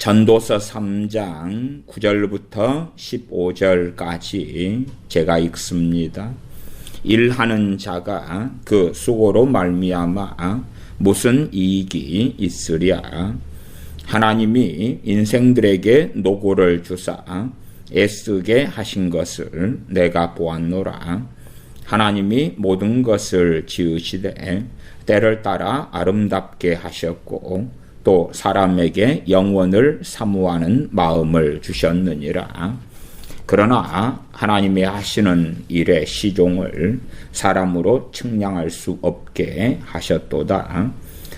전도서 3장 9절부터 15절까지 제가 읽습니다. 일하는 자가 그 수고로 말미암아 무슨 이익이 있으랴. 하나님이 인생들에게 노고를 주사 애쓰게 하신 것을 내가 보았노라. 하나님이 모든 것을 지으시되 때를 따라 아름답게 하셨고 또 사람에게 영원을 사모하는 마음을 주셨느니라. 그러나 하나님이 하시는 일의 시종을 사람으로 측량할 수 없게 하셨도다.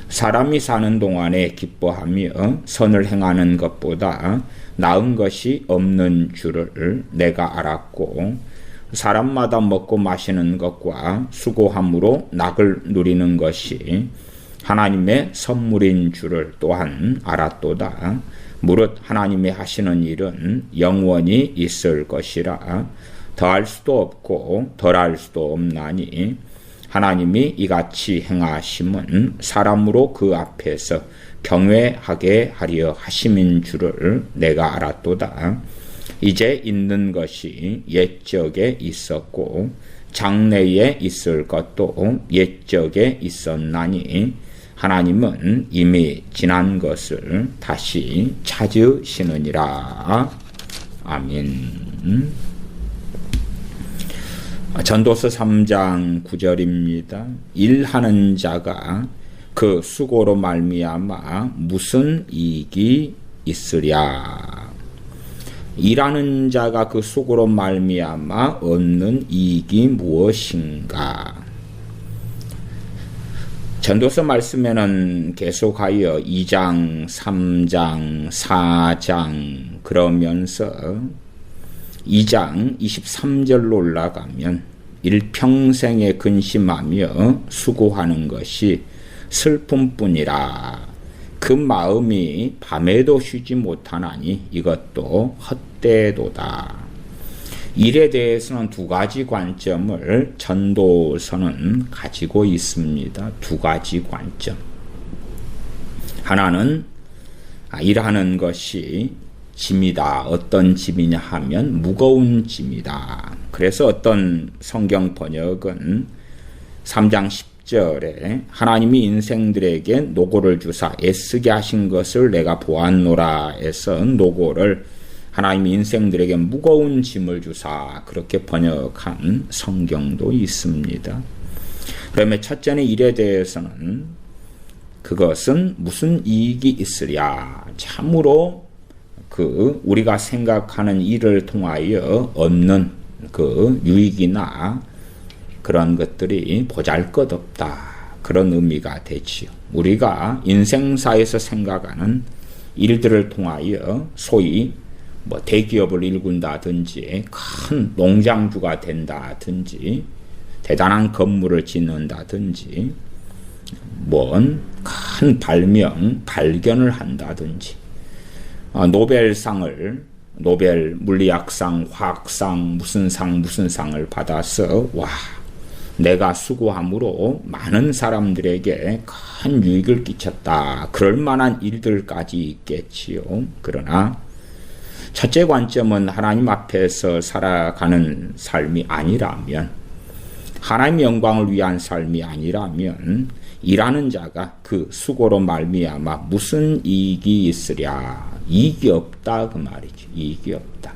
사람이 사는 동안에 기뻐하며 선을 행하는 것보다 나은 것이 없는 줄을 내가 알았고 사람마다 먹고 마시는 것과 수고함으로 낙을 누리는 것이 하나님의 선물인 줄을 또한 알았도다. 무릇 하나님이 하시는 일은 영원히 있을 것이라. 더할 수도 없고 덜할 수도 없나니 하나님이 이같이 행하심은 사람으로 그 앞에서 경외하게 하려 하심인 줄을 내가 알았도다. 이제 있는 것이 옛적에 있었고 장래에 있을 것도 옛적에 있었나니 하나님은 이미 지난 것을 다시 찾으시느니라. 아멘. 전도서 3장 9절입니다. 일하는 자가 그 수고로 말미암아 무슨 이익이 있으랴. 일하는 자가 그 수고로 말미암아 얻는 이익이 무엇인가. 전도서 말씀에는 계속하여 2장, 3장, 4장 그러면서 2장 23절로 올라가면 일평생에 근심하며 수고하는 것이 슬픔뿐이라. 그 마음이 밤에도 쉬지 못하나니 이것도 헛되도다. 일에 대해서는 두 가지 관점을 전도서는 가지고 있습니다. 두 가지 관점. 하나는 일하는 것이 짐이다. 어떤 짐이냐 하면 무거운 짐이다. 그래서 어떤 성경 번역은 3장 10절에 하나님이 인생들에게 노고를 주사 애쓰게 하신 것을 내가 보았노라 해서 노고를 하나님이 인생들에게 무거운 짐을 주사 그렇게 번역한 성경도 있습니다. 그러면 첫째는 일에 대해서는 그것은 무슨 이익이 있으랴. 참으로 우리가 생각하는 일을 통하여 얻는 그 유익이나 그런 것들이 보잘것없다. 그런 의미가 되지요. 우리가 인생사에서 생각하는 일들을 통하여 소위 대기업을 일군다든지 큰 농장주가 된다든지 대단한 건물을 짓는다든지 뭔 큰 발견을 한다든지 노벨 물리학상, 화학상, 무슨 상을 받아서 내가 수고함으로 많은 사람들에게 큰 유익을 끼쳤다. 그럴 만한 일들까지 있겠지요. 그러나 첫째 관점은 하나님 앞에서 살아가는 삶이 아니라면, 하나님의 영광을 위한 삶이 아니라면 일하는 자가 그 수고로 말미암아 무슨 이익이 있으랴. 이익이 없다 그 말이죠. 이익이 없다.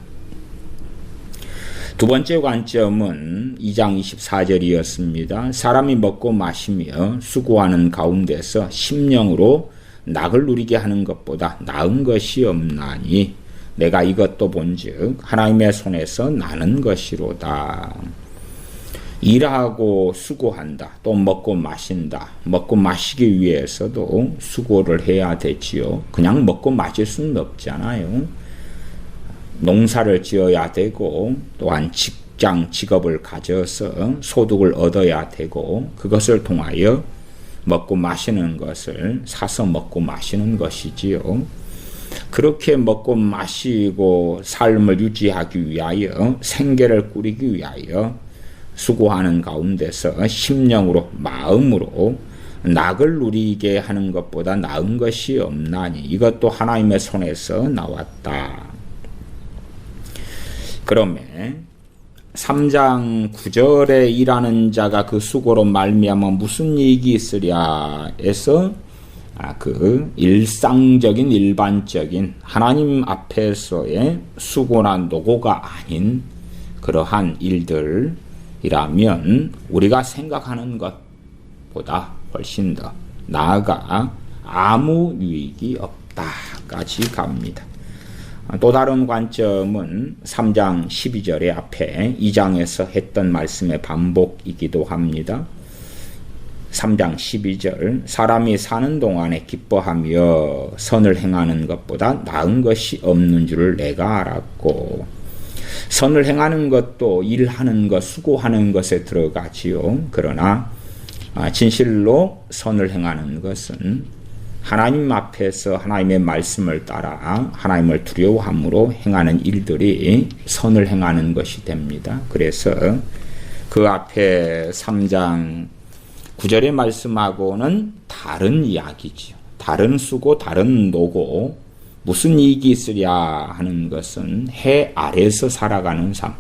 두 번째 관점은 2장 24절이었습니다. 사람이 먹고 마시며 수고하는 가운데서 심령으로 낙을 누리게 하는 것보다 나은 것이 없나니 내가 이것도 본즉 하나님의 손에서 나는 것이로다. 일하고 수고한다. 또 먹고 마신다. 먹고 마시기 위해서도 수고를 해야 되지요. 그냥 먹고 마실 수는 없잖아요. 농사를 지어야 되고 또한 직업을 가져서 소득을 얻어야 되고 그것을 통하여 먹고 마시는 것을 사서 먹고 마시는 것이지요. 그렇게 먹고 마시고 삶을 유지하기 위하여 생계를 꾸리기 위하여 수고하는 가운데서 심령으로 마음으로 낙을 누리게 하는 것보다 나은 것이 없나니 이것도 하나님의 손에서 나왔다. 그러면 3장 9절에 일하는 자가 그 수고로 말미암아 무슨 이익이 있으랴 해서 그 일상적인 일반적인 하나님 앞에서의 수고나 노고가 아닌 그러한 일들이라면 우리가 생각하는 것보다 훨씬 더 나아가 아무 유익이 없다까지 갑니다. 또 다른 관점은 3장 12절의 앞에 2장에서 했던 말씀의 반복이기도 합니다. 3장 12절 사람이 사는 동안에 기뻐하며 선을 행하는 것보다 나은 것이 없는 줄을 내가 알았고 선을 행하는 것도 일하는 것, 수고하는 것에 들어가지요. 그러나 진실로 선을 행하는 것은 하나님 앞에서 하나님의 말씀을 따라 하나님을 두려워함으로 행하는 일들이 선을 행하는 것이 됩니다. 그래서 그 앞에 3장 9절의 말씀하고는 다른 이야기지요. 다른 수고, 다른 노고, 무슨 이익이 있으랴 하는 것은 해 아래서 살아가는 삶,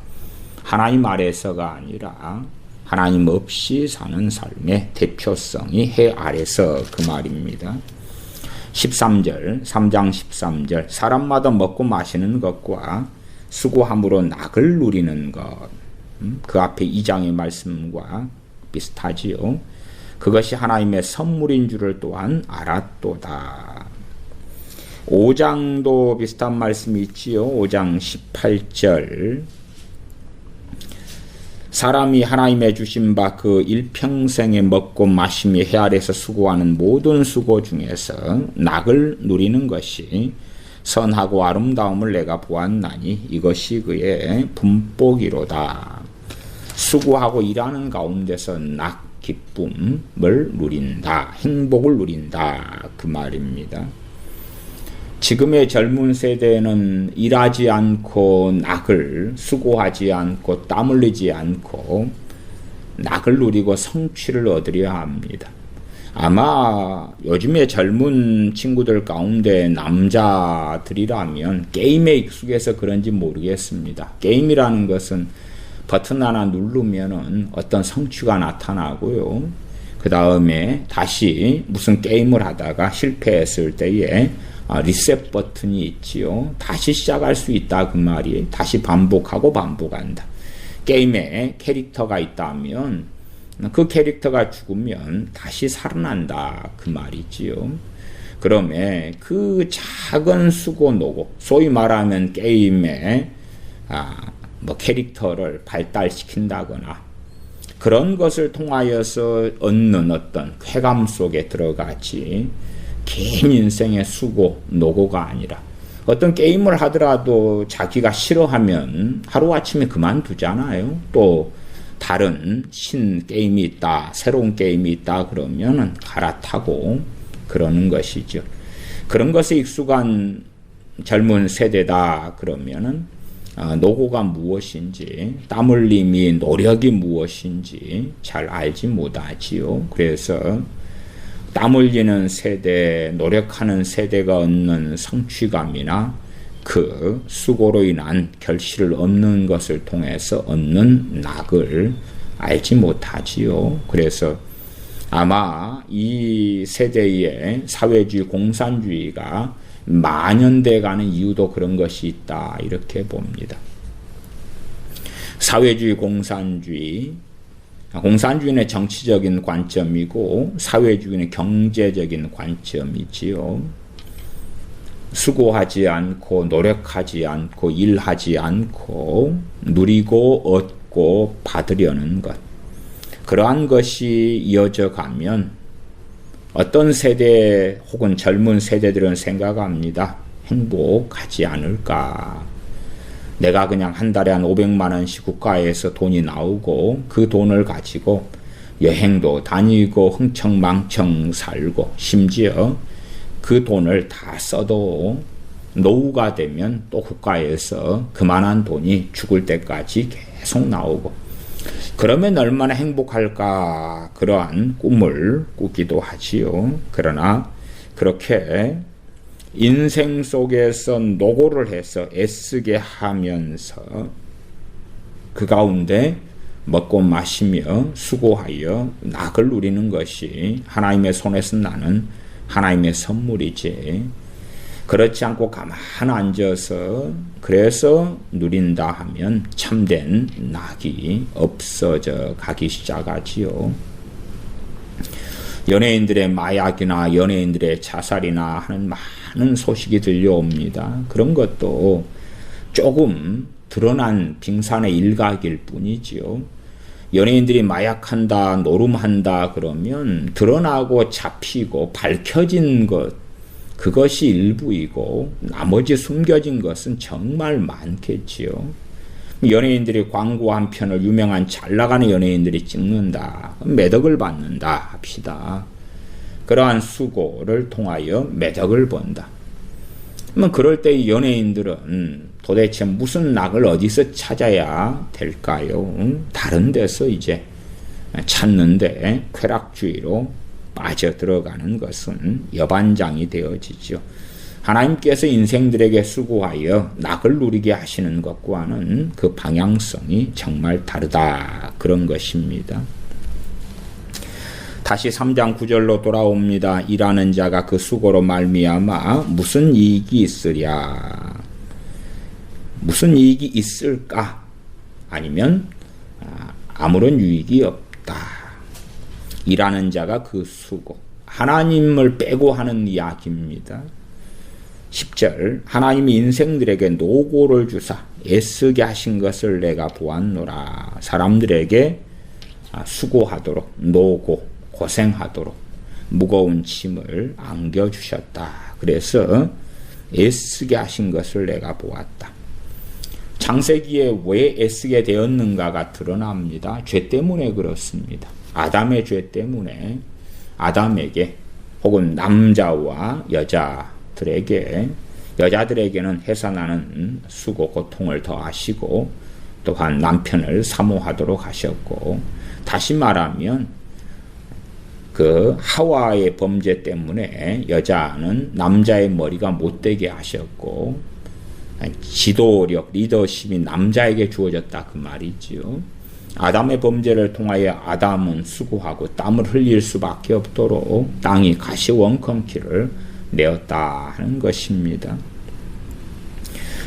하나님 아래서가 아니라 하나님 없이 사는 삶의 대표성이 해 아래서 그 말입니다. 13절, 3장 13절 사람마다 먹고 마시는 것과 수고함으로 낙을 누리는 것, 그 앞에 2장의 말씀과 비슷하지요. 그것이 하나님의 선물인 줄을 또한 알았도다. 5장도 비슷한 말씀이 있지요. 5장 18절 사람이 하나님의 주신 바 그 일평생에 먹고 마시며 해 아래서 수고하는 모든 수고 중에서 낙을 누리는 것이 선하고 아름다움을 내가 보았나니 이것이 그의 분복이로다. 수고하고 일하는 가운데서 낙, 기쁨을 누린다. 행복을 누린다. 그 말입니다. 지금의 젊은 세대는 일하지 않고 낙을, 수고하지 않고 땀 흘리지 않고 낙을 누리고 성취를 얻으려 합니다. 아마 요즘의 젊은 친구들 가운데 남자들이라면 게임에 익숙해서 그런지 모르겠습니다. 게임이라는 것은 버튼 하나 누르면은 어떤 성취가 나타나고요. 그 다음에 다시 무슨 게임을 하다가 실패했을 때에 리셋 버튼이 있지요. 다시 시작할 수 있다 그 말이에요. 다시 반복하고 반복한다. 게임에 캐릭터가 있다면 그 캐릭터가 죽으면 다시 살아난다 그 말이지요. 그러면 그 작은 수고 노고, 소위 말하면 게임에 캐릭터를 발달시킨다거나 그런 것을 통하여서 얻는 어떤 쾌감 속에 들어가지 긴 인생의 수고, 노고가 아니라 어떤 게임을 하더라도 자기가 싫어하면 하루아침에 그만두잖아요. 또 다른 게임이 있다, 새로운 게임이 있다 그러면은 갈아타고 그러는 것이죠. 그런 것에 익숙한 젊은 세대다 그러면은 노고가 무엇인지, 땀 흘림이 노력이 무엇인지 잘 알지 못하지요. 그래서 땀 흘리는 세대, 노력하는 세대가 얻는 성취감이나 그 수고로 인한 결실을 얻는 것을 통해서 얻는 낙을 알지 못하지요. 그래서 아마 이 세대의 사회주의, 공산주의가 만연돼 가는 이유도 그런 것이 있다 이렇게 봅니다. 사회주의, 공산주의는 정치적인 관점이고 사회주의는 경제적인 관점이지요. 수고하지 않고 노력하지 않고 일하지 않고 누리고 얻고 받으려는 것, 그러한 것이 이어져 가면 어떤 세대 혹은 젊은 세대들은 생각합니다. 행복하지 않을까. 내가 그냥 한 달에 한 500만 원씩 국가에서 돈이 나오고 그 돈을 가지고 여행도 다니고 흥청망청 살고 심지어 그 돈을 다 써도 노후가 되면 또 국가에서 그만한 돈이 죽을 때까지 계속 나오고 그러면 얼마나 행복할까 그러한 꿈을 꾸기도 하지요. 그러나 그렇게 인생 속에서 노고를 해서 애쓰게 하면서 그 가운데 먹고 마시며 수고하여 낙을 누리는 것이 하나님의 손에서 나는 하나님의 선물이지, 그렇지 않고 가만 앉아서 그래서 누린다 하면 참된 낙이 없어져 가기 시작하지요. 연예인들의 마약이나 연예인들의 자살이나 하는 많은 소식이 들려옵니다. 그런 것도 조금 드러난 빙산의 일각일 뿐이지요. 연예인들이 마약한다, 노름한다 그러면 드러나고 잡히고 밝혀진 것, 그것이 일부이고 나머지 숨겨진 것은 정말 많겠지요. 연예인들이 광고 한 편을 유명한 잘 나가는 연예인들이 찍는다, 매덕을 받는다 합시다. 그러한 수고를 통하여 매덕을 번다. 그럴 때 연예인들은 도대체 무슨 낙을 어디서 찾아야 될까요? 다른 데서 이제 찾는데 쾌락주의로 빠져들어가는 것은 여반장이 되어지죠. 하나님께서 인생들에게 수고하여 낙을 누리게 하시는 것과는 그 방향성이 정말 다르다, 그런 것입니다. 다시 3장 9절로 돌아옵니다. 일하는 자가 그 수고로 말미암아 무슨 이익이 있으랴. 무슨 이익이 있을까? 아니면 아무런 유익이 없다. 일하는 자가 그 수고, 하나님을 빼고 하는 이야기입니다. 10절, 하나님이 인생들에게 노고를 주사 애쓰게 하신 것을 내가 보았노라. 사람들에게 수고하도록, 노고, 고생하도록 무거운 짐을 안겨주셨다. 그래서 애쓰게 하신 것을 내가 보았다. 창세기에 왜 애쓰게 되었는가가 드러납니다. 죄 때문에 그렇습니다. 아담의 죄 때문에 아담에게 혹은 남자와 여자들에게는 해산하는 수고 고통을 더하시고 또한 남편을 사모하도록 하셨고, 다시 말하면 그 하와의 범죄 때문에 여자는 남자의 머리가 못되게 하셨고 지도력, 리더십이 남자에게 주어졌다 그 말이지요. 아담의 범죄를 통하여 아담은 수고하고 땀을 흘릴 수밖에 없도록 땅이 가시원컨기를 내었다 하는 것입니다.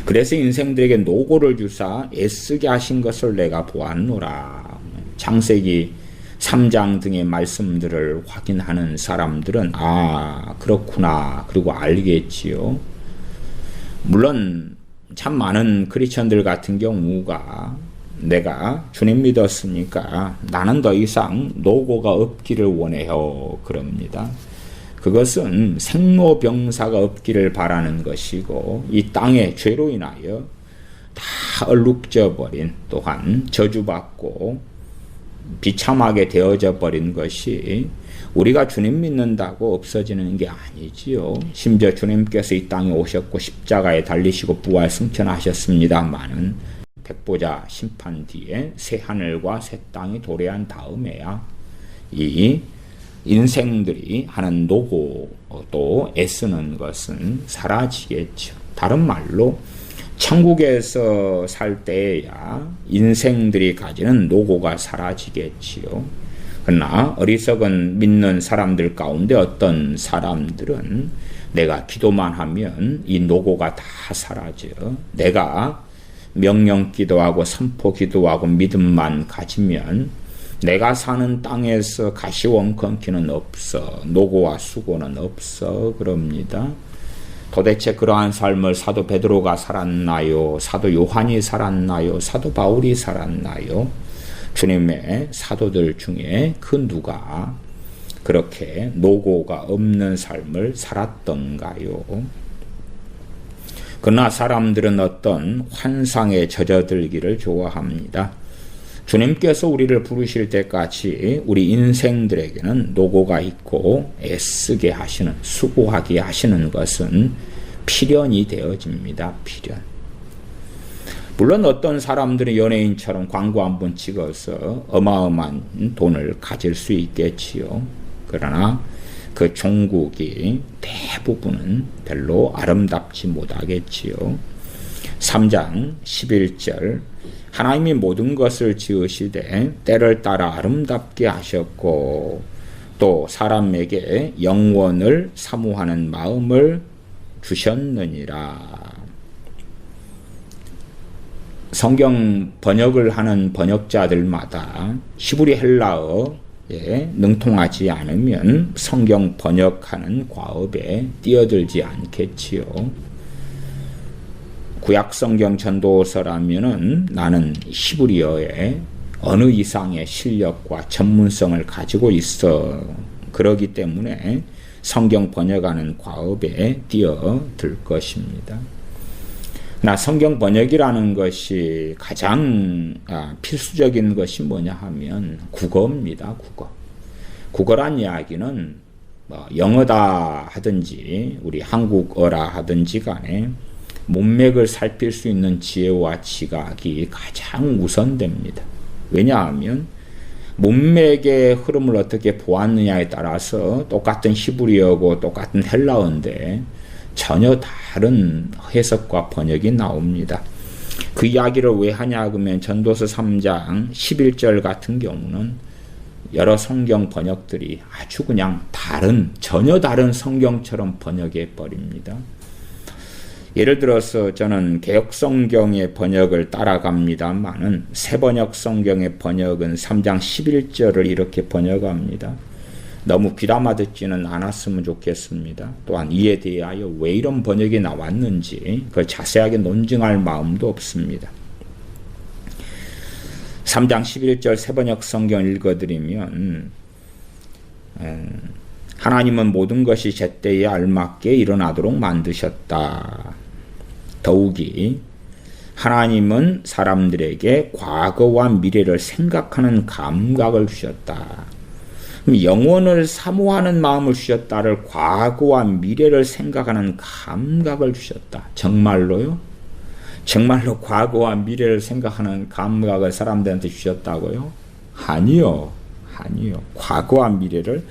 그래서 인생들에게 노고를 주사 애쓰게 하신 것을 내가 보았노라. 창세기 3장 등의 말씀들을 확인하는 사람들은 그렇구나 그리고 알겠지요. 물론 참 많은 크리스천들 같은 경우가 내가 주님 믿었으니까 나는 더 이상 노고가 없기를 원해요 그럽니다. 그것은 생로병사가 없기를 바라는 것이고, 이 땅의 죄로 인하여 다 얼룩져 버린, 또한 저주받고 비참하게 되어져 버린 것이 우리가 주님 믿는다고 없어지는 게 아니지요. 심지어 주님께서 이 땅에 오셨고 십자가에 달리시고 부활 승천하셨습니다마는 백보자 심판 뒤에 새 하늘과 새 땅이 도래한 다음에야 이 인생들이 하는 노고도 애쓰는 것은 사라지겠죠. 다른 말로 천국에서 살 때에야 인생들이 가지는 노고가 사라지겠지요. 그러나 어리석은 믿는 사람들 가운데 어떤 사람들은 내가 기도만 하면 이 노고가 다 사라져. 내가 명령 기도하고 선포 기도하고 믿음만 가지면 내가 사는 땅에서 가시원컨기는 없어, 노고와 수고는 없어 그럽니다. 도대체 그러한 삶을 사도 베드로가 살았나요? 사도 요한이 살았나요? 사도 바울이 살았나요? 주님의 사도들 중에 그 누가 그렇게 노고가 없는 삶을 살았던가요? 그러나 사람들은 어떤 환상에 젖어들기를 좋아합니다. 주님께서 우리를 부르실 때까지 우리 인생들에게는 노고가 있고 애쓰게 하시는, 수고하게 하시는 것은 필연이 되어집니다. 필연. 물론 어떤 사람들은 연예인처럼 광고 한번 찍어서 어마어마한 돈을 가질 수 있겠지요. 그러나 그 종국이 대부분은 별로 아름답지 못하겠지요. 3장 11절 하나님이 모든 것을 지으시되 때를 따라 아름답게 하셨고 또 사람에게 영원을 사모하는 마음을 주셨느니라. 성경 번역을 하는 번역자들마다 히브리 헬라어에 능통하지 않으면 성경 번역하는 과업에 뛰어들지 않겠지요. 구약 성경 전도서라면은 나는 히브리어에 어느 이상의 실력과 전문성을 가지고 있어. 그러기 때문에 성경 번역하는 과업에 뛰어들 것입니다. 나 성경 번역이라는 것이 가장 필수적인 것이 뭐냐 하면 국어입니다. 국어란 이야기는 영어다 하든지 우리 한국어라 하든지 간에 문맥을 살필 수 있는 지혜와 지각이 가장 우선됩니다. 왜냐하면 문맥의 흐름을 어떻게 보았느냐에 따라서 똑같은 히브리어고 똑같은 헬라어인데 전혀 다른 해석과 번역이 나옵니다. 그 이야기를 왜 하냐 그러면 전도서 3장 11절 같은 경우는 여러 성경 번역들이 아주 그냥 전혀 다른 성경처럼 번역해 버립니다. 예를 들어서 저는 개역성경의 번역을 따라갑니다만은 새번역 성경의 번역은 3장 11절을 이렇게 번역합니다. 너무 귀담아 듣지는 않았으면 좋겠습니다. 또한 이에 대하여 왜 이런 번역이 나왔는지 그걸 자세하게 논증할 마음도 없습니다. 3장 11절 새번역 성경 읽어드리면 하나님은 모든 것이 제때에 알맞게 일어나도록 만드셨다. 더욱이 하나님은 사람들에게 과거와 미래를 생각하는 감각을 주셨다. 영원을 사모하는 마음을 주셨다를 과거와 미래를 생각하는 감각을 주셨다. 정말로요? 정말로 과거와 미래를 생각하는 감각을 사람들한테 주셨다고요? 아니요. 과거와 미래를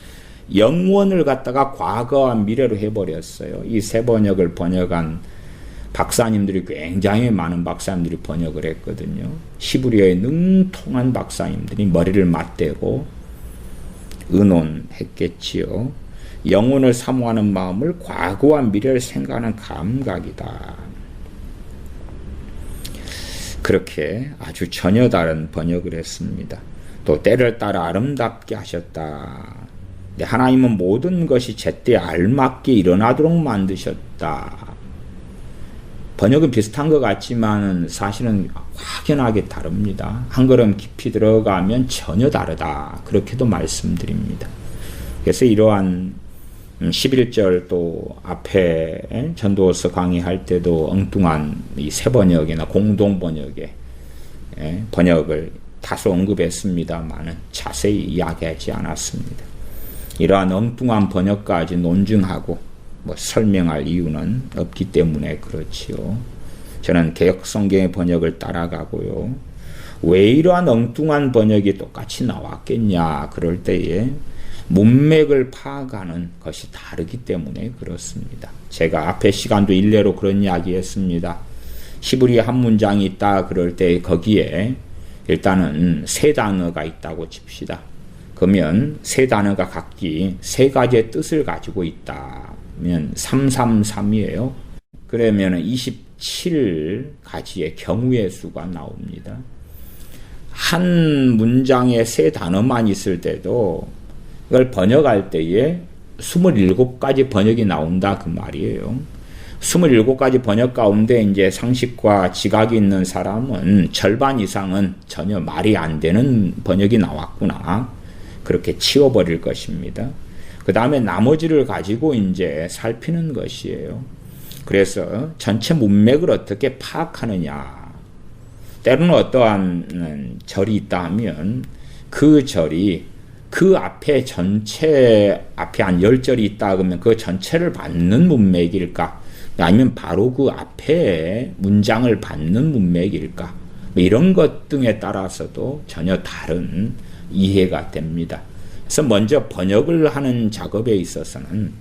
영원을 갖다가 과거와 미래로 해버렸어요. 이 세 번역을 번역한 박사님들이 굉장히 많은 박사님들이 번역을 했거든요. 히브리어에 능통한 박사님들이 머리를 맞대고 의논했겠지요. 영혼을 사모하는 마음을 과거와 미래를 생각하는 감각이다. 그렇게 아주 전혀 다른 번역을 했습니다. 또 때를 따라 아름답게 하셨다. 하나님은 모든 것이 제때 알맞게 일어나도록 만드셨다. 번역은 비슷한 것 같지만 사실은 확연하게 다릅니다. 한 걸음 깊이 들어가면 전혀 다르다. 그렇게도 말씀드립니다. 그래서 이러한 11절 또 앞에 전도서 강의할 때도 엉뚱한 이 새 번역이나 공동 번역의 번역을 다소 언급했습니다만 자세히 이야기하지 않았습니다. 이러한 엉뚱한 번역까지 논증하고 설명할 이유는 없기 때문에 그렇지요. 저는 개역성경의 번역을 따라가고요. 왜 이러한 엉뚱한 번역이 똑같이 나왔겠냐 그럴 때에 문맥을 파악하는 것이 다르기 때문에 그렇습니다. 제가 앞에 시간도 일례로 그런 이야기 했습니다. 히브리 한 문장이 있다 그럴 때 거기에 일단은 세 단어가 있다고 칩시다. 그러면 세 단어가 각기 세 가지의 뜻을 가지고 있다. 면 333이에요. 그러면 27가지의 경우의 수가 나옵니다. 한 문장에 세 단어만 있을 때도 그걸 번역할 때에 27가지 번역이 나온다 그 말이에요. 27가지 번역 가운데 이제 상식과 지각이 있는 사람은 절반 이상은 전혀 말이 안 되는 번역이 나왔구나. 그렇게 치워버릴 것입니다. 그 다음에 나머지를 가지고 이제 살피는 것이에요. 그래서 전체 문맥을 어떻게 파악하느냐. 때로는 어떠한 절이 있다 하면 그 절이 그 앞에 전체 앞에 한 10절이 있다 그러면 그 전체를 받는 문맥일까? 아니면 바로 그 앞에 문장을 받는 문맥일까? 이런 것 등에 따라서도 전혀 다른 이해가 됩니다. 그래서 먼저 번역을 하는 작업에 있어서는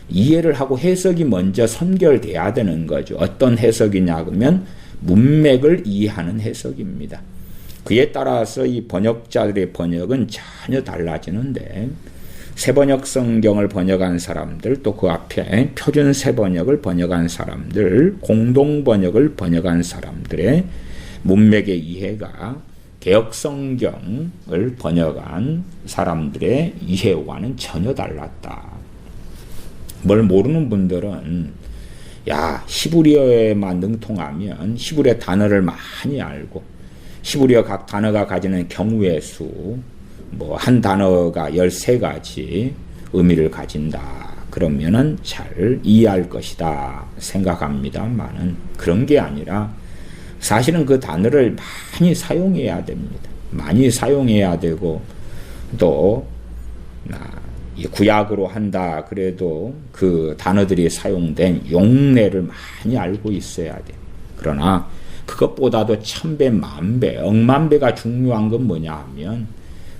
이해를 하고 해석이 먼저 선결돼야 되는 거죠. 어떤 해석이냐 그러면 문맥을 이해하는 해석입니다. 그에 따라서 이 번역자들의 번역은 전혀 달라지는데 새번역 성경을 번역한 사람들, 또 그 앞에 표준 새번역을 번역한 사람들, 공동 번역을 번역한 사람들의 문맥의 이해가 개역 성경을 번역한 사람들의 이해와는 전혀 달랐다. 뭘 모르는 분들은 야, 히브리어에만 능통하면 히브리어 단어를 많이 알고 히브리어 각 단어가 가지는 경우의 수, 한 단어가 13가지 의미를 가진다. 그러면은 잘 이해할 것이다 생각합니다만은 그런 게 아니라 사실은 그 단어를 많이 사용해야 됩니다. 많이 사용해야 되고 또 구약으로 한다 그래도 그 단어들이 사용된 용례를 많이 알고 있어야 돼. 그러나 그것보다도 1000배, 만배, 억만배가 중요한 건 뭐냐 하면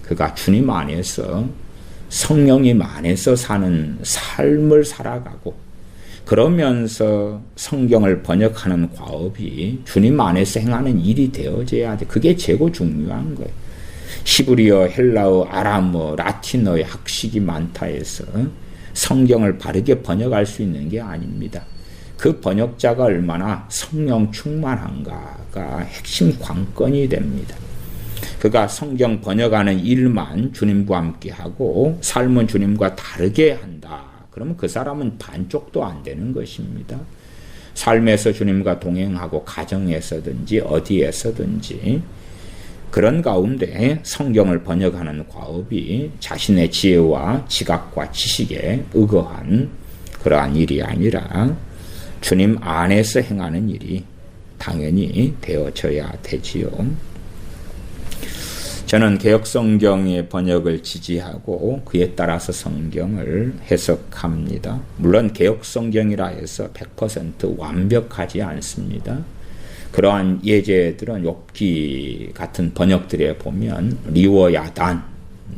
그가 주님 안에서 성령님 안에서 사는 삶을 살아가고 그러면서 성경을 번역하는 과업이 주님 안에서 행하는 일이 되어져야 돼. 그게 최고 중요한 거예요. 히브리어, 헬라어, 아람어, 라틴어의 학식이 많다 해서 성경을 바르게 번역할 수 있는 게 아닙니다. 그 번역자가 얼마나 성령 충만한가가 핵심 관건이 됩니다. 그가 성경 번역하는 일만 주님과 함께 하고 삶은 주님과 다르게 한다. 그러면 그 사람은 반쪽도 안 되는 것입니다. 삶에서 주님과 동행하고 가정에서든지 어디에서든지 그런 가운데 성경을 번역하는 과업이 자신의 지혜와 지각과 지식에 의거한 그러한 일이 아니라 주님 안에서 행하는 일이 당연히 되어져야 되지요. 저는 개역성경의 번역을 지지하고 그에 따라서 성경을 해석합니다. 물론 개역성경이라 해서 100% 완벽하지 않습니다. 그러한 예제들은 욥기 같은 번역들에 보면 리워야단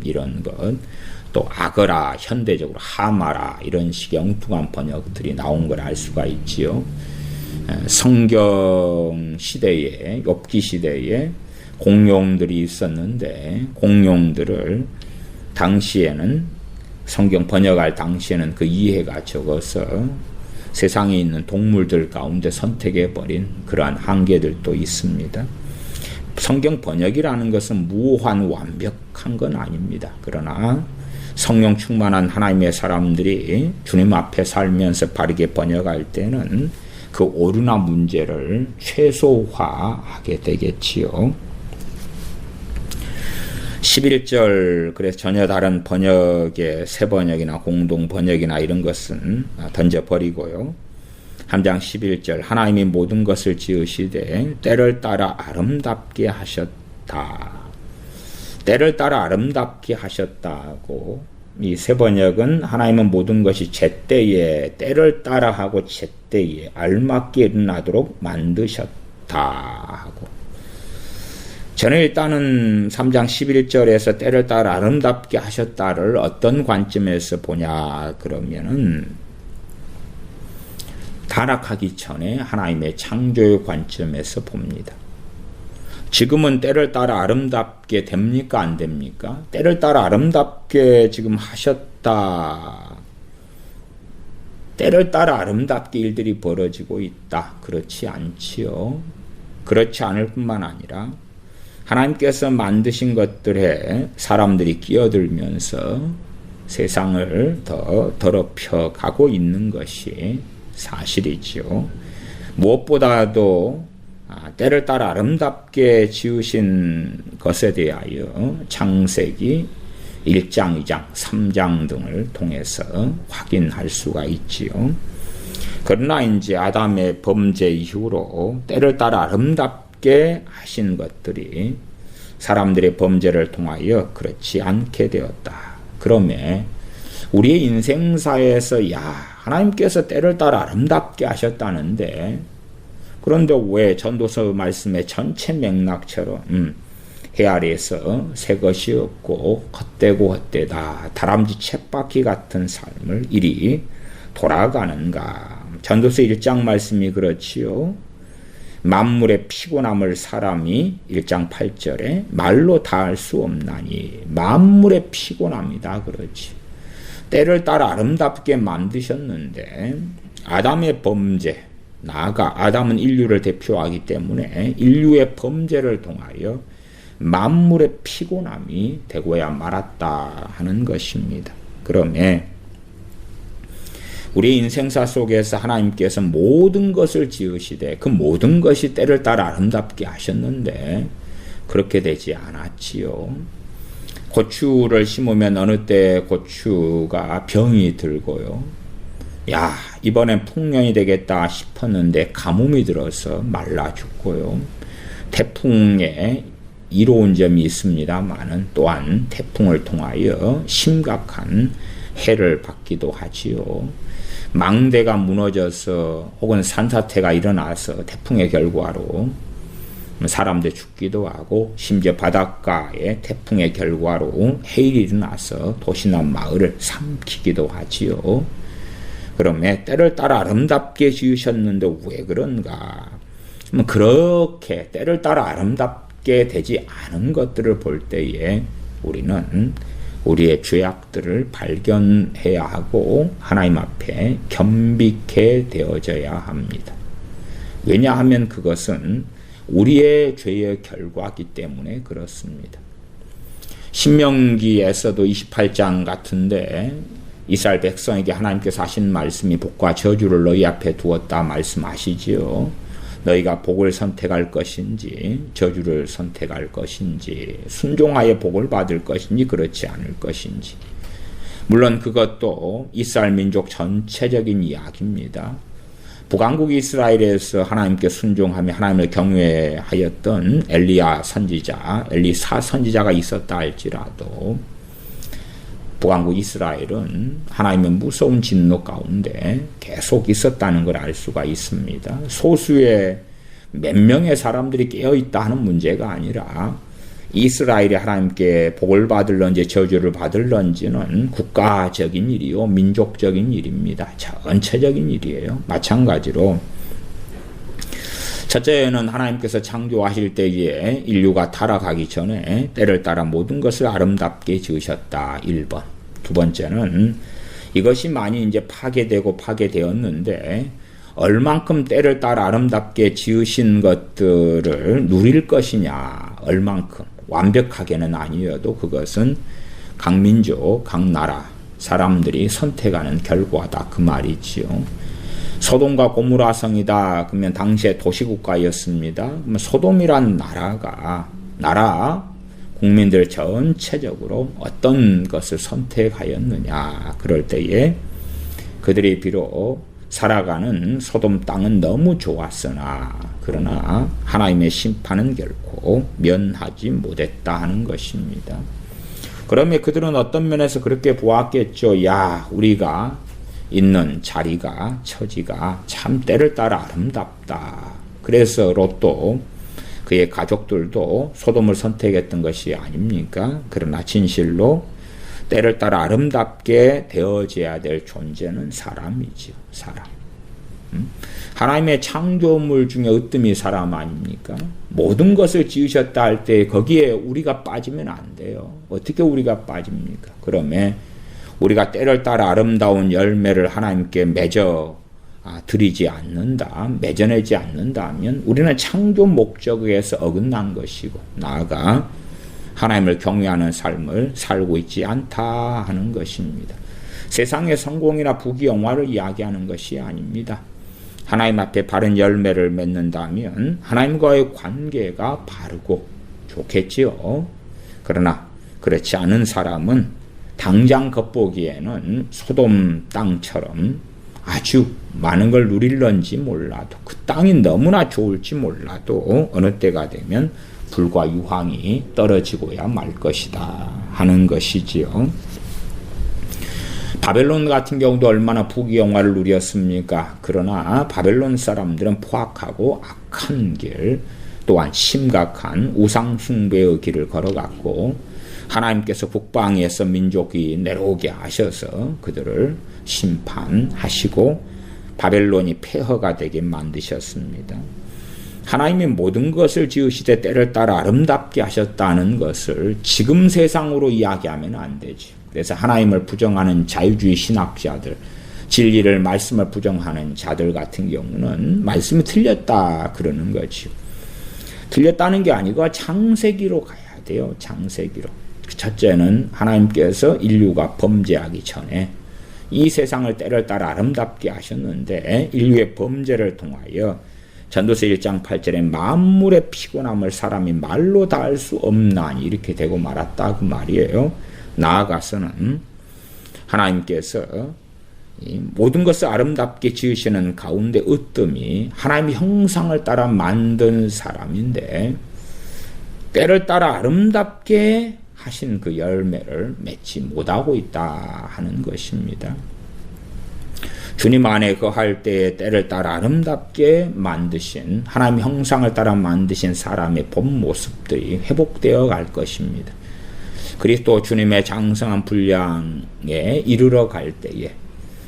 이런 것, 또 아거라, 현대적으로 하마라 이런 식의 엉뚱한 번역들이 나온 걸 알 수가 있지요. 성경 시대에, 욥기 시대에 공룡들이 있었는데 공룡들을 당시에는 성경 번역할 당시에는 그 이해가 적어서 세상에 있는 동물들 가운데 선택해버린 그러한 한계들도 있습니다. 성경 번역이라는 것은 무한 완벽한 건 아닙니다. 그러나 성령 충만한 하나님의 사람들이 주님 앞에 살면서 바르게 번역할 때는 그 오류나 문제를 최소화하게 되겠지요. 11절 그래서 전혀 다른 번역의 새 번역이나 공동 번역이나 이런 것은 던져버리고요. 3장 11절 하나님이 모든 것을 지으시되 때를 따라 아름답게 하셨다. 때를 따라 아름답게 하셨다고 이 새 번역은 하나님은 모든 것이 제때에 때를 따라 하고 제때에 알맞게 일어나도록 만드셨다 하고 저는 일단은 3장 11절에서 때를 따라 아름답게 하셨다를 어떤 관점에서 보냐 그러면은 타락하기 전에 하나님의 창조의 관점에서 봅니다. 지금은 때를 따라 아름답게 됩니까? 안 됩니까? 때를 따라 아름답게 지금 하셨다. 때를 따라 아름답게 일들이 벌어지고 있다. 그렇지 않지요. 그렇지 않을 뿐만 아니라 하나님께서 만드신 것들에 사람들이 끼어들면서 세상을 더 더럽혀 가고 있는 것이 사실이지요. 무엇보다도 때를 따라 아름답게 지으신 것에 대하여 창세기 1장, 2장, 3장 등을 통해서 확인할 수가 있지요. 그러나 이제 아담의 범죄 이후로 때를 따라 아름답게 하신 것들이 사람들의 범죄를 통하여 그렇지 않게 되었다. 그러면 우리의 인생사에서 하나님께서 때를 따라 아름답게 하셨다는데 그런데 왜 전도서 말씀의 전체 맥락처럼 해 아래에서 새 것이 없고 헛되고 헛되다 다람쥐 쳇바퀴 같은 삶을 이리 돌아가는가. 전도서 1장 말씀이 그렇지요. 만물의 피곤함을 사람이 1장 8절에 말로 다할 수 없나니 만물의 피곤함이다 그러지. 때를 따라 아름답게 만드셨는데 아담의 범죄, 나아가 아담은 인류를 대표하기 때문에 인류의 범죄를 통하여 만물의 피곤함이 되고야 말았다 하는 것입니다. 그러면 우리 인생사 속에서 하나님께서 모든 것을 지으시되 그 모든 것이 때를 따라 아름답게 하셨는데 그렇게 되지 않았지요. 고추를 심으면 어느 때 고추가 병이 들고요. 야, 이번엔 풍년이 되겠다 싶었는데 가뭄이 들어서 말라 죽고요. 태풍에 이로운 점이 있습니다만은 또한 태풍을 통하여 심각한 해를 받기도 하지요. 망대가 무너져서 혹은 산사태가 일어나서 태풍의 결과로 사람들 죽기도 하고 심지어 바닷가에 태풍의 결과로 해일이 일어나서 도시나 마을을 삼키기도 하지요. 그러면 때를 따라 아름답게 지으셨는데 왜 그런가? 그렇게 때를 따라 아름답게 되지 않은 것들을 볼 때에 우리는 우리의 죄악들을 발견해야 하고 하나님 앞에 겸비케 되어져야 합니다. 왜냐하면 그것은 우리의 죄의 결과이기 때문에 그렇습니다. 신명기에서도 28장 같은데 이스라엘 백성에게 하나님께서 하신 말씀이 복과 저주를 너희 앞에 두었다 말씀하시지요. 너희가 복을 선택할 것인지 저주를 선택할 것인지 순종하여 복을 받을 것인지 그렇지 않을 것인지. 물론 그것도 이스라엘 민족 전체적인 이야기입니다. 북왕국 이스라엘에서 하나님께 순종하며 하나님을 경외하였던 엘리야 선지자, 엘리사 선지자가 있었다 할지라도 북왕국 이스라엘은 하나님의 무서운 진노 가운데 계속 있었다는 걸 알 수가 있습니다. 소수의 몇 명의 사람들이 깨어있다 하는 문제가 아니라 이스라엘이 하나님께 복을 받을런지 저주를 받을런지는 국가적인 일이요 민족적인 일입니다. 전체적인 일이에요. 마찬가지로 첫째는 하나님께서 창조하실 때에 인류가 타락하기 전에 때를 따라 모든 것을 아름답게 지으셨다. 1번. 두 번째는 이것이 많이 이제 파괴되고 파괴되었는데 얼만큼 때를 따라 아름답게 지으신 것들을 누릴 것이냐. 얼만큼. 완벽하게는 아니어도 그것은 각 민족, 각 나라 사람들이 선택하는 결과다. 그 말이지요. 소돔과 고모라 성이다. 그러면 당시에 도시국가였습니다. 그러면 소돔이란 나라 국민들 전체적으로 어떤 것을 선택하였느냐. 그럴 때에 그들이 비록 살아가는 소돔 땅은 너무 좋았으나 그러나 하나님의 심판은 결코 면하지 못했다 하는 것입니다. 그러면 그들은 어떤 면에서 그렇게 보았겠죠. 야, 우리가 있는 자리가 처지가 참 때를 따라 아름답다. 그래서 롯도 그의 가족들도 소돔을 선택했던 것이 아닙니까? 그러나 진실로 때를 따라 아름답게 되어져야 될 존재는 사람이죠. 사람. 하나님의 창조물 중에 으뜸이 사람 아닙니까? 모든 것을 지으셨다 할 때 거기에 우리가 빠지면 안 돼요. 어떻게 우리가 빠집니까? 그러면 우리가 때를 따라 아름다운 열매를 하나님께 드리지 않는다, 맺어내지 않는다면 우리는 창조 목적에서 어긋난 것이고 나아가 하나님을 경외하는 삶을 살고 있지 않다 하는 것입니다. 세상의 성공이나 부귀영화를 이야기하는 것이 아닙니다. 하나님 앞에 바른 열매를 맺는다면 하나님과의 관계가 바르고 좋겠지요. 그러나 그렇지 않은 사람은 당장 겉보기에는 소돔 땅처럼 아주 많은 걸 누릴런지 몰라도 그 땅이 너무나 좋을지 몰라도 어느 때가 되면 불과 유황이 떨어지고야 말 것이다 하는 것이지요. 바벨론 같은 경우도 얼마나 부귀영화를 누렸습니까? 그러나 바벨론 사람들은 포악하고 악한 길, 또한 심각한 우상 숭배의 길을 걸어갔고 하나님께서 북방에서 민족이 내려오게 하셔서 그들을 심판하시고 바벨론이 폐허가 되게 만드셨습니다. 하나님이 모든 것을 지으시되 때를 따라 아름답게 하셨다는 것을 지금 세상으로 이야기하면 안 되지. 그래서 하나님을 부정하는 자유주의 신학자들, 진리를 말씀을 부정하는 자들 같은 경우는 말씀이 틀렸다 그러는 거죠. 틀렸다는 게 아니고 창세기로 가야 돼요. 창세기로. 첫째는 하나님께서 인류가 범죄하기 전에 이 세상을 때를 따라 아름답게 하셨는데 인류의 범죄를 통하여 전도서 1장 8절에 만물의 피곤함을 사람이 말로 다 할 수 없나니 이렇게 되고 말았다 그 말이에요. 나아가서는 하나님께서 모든 것을 아름답게 지으시는 가운데 으뜸이 하나님의 형상을 따라 만든 사람인데 때를 따라 아름답게 하신 그 열매를 맺지 못하고 있다 하는 것입니다. 주님 안에 거할 때에 때를 따라 아름답게 만드신 하나님의 형상을 따라 만드신 사람의 본 모습들이 회복되어 갈 것입니다. 그리스도 주님의 장성한 분량에 이르러 갈 때에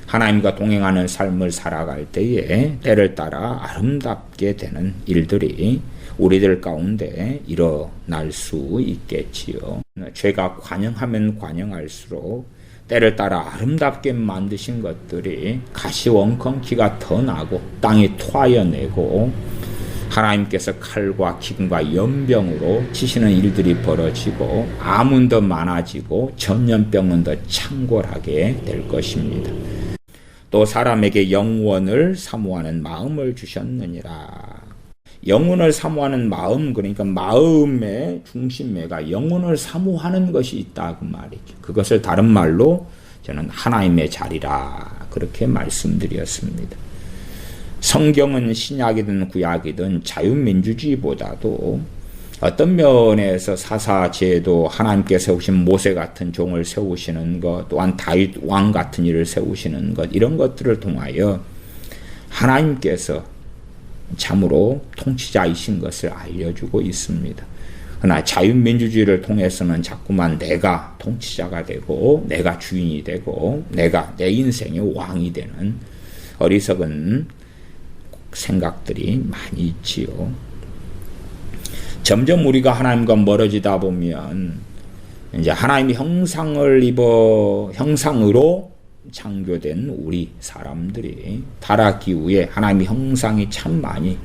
하나님과 동행하는 삶을 살아갈 때에 때를 따라 아름답게 되는 일들이 우리들 가운데 일어날 수 있겠지요. 죄가 관영하면 관영할수록 때를 따라 아름답게 만드신 것들이 가시원컨기가 더 나고 땅이 토하여내고 하나님께서 칼과 기근과 연병으로 치시는 일들이 벌어지고 암은 더 많아지고 전염병은 더 창궐하게 될 것입니다. 또 사람에게 영원을 사모하는 마음을 주셨느니라. 영혼을 사모하는 마음, 그러니까 마음의 중심에가 영혼을 사모하는 것이 있다 그 말이죠. 그것을 다른 말로 저는 하나님의 자리라 그렇게 말씀드렸습니다. 성경은 신약이든 구약이든 자유민주주의보다도 어떤 면에서 사사제도 하나님께 세우신 모세 같은 종을 세우시는 것, 또한 다윗 왕 같은 일을 세우시는 것, 이런 것들을 통하여 하나님께서 참으로 통치자이신 것을 알려주고 있습니다. 그러나 자유민주주의를 통해서는 자꾸만 내가 통치자가 되고 내가 주인이 되고 내가 내 인생의 왕이 되는 어리석은 생각들이 많이 있지요. 점점 우리가 하나님과 멀어지다 보면 이제 하나님의 형상으로 창조된 우리 사람들이 타락기후에 하나님의 형상이 참 많이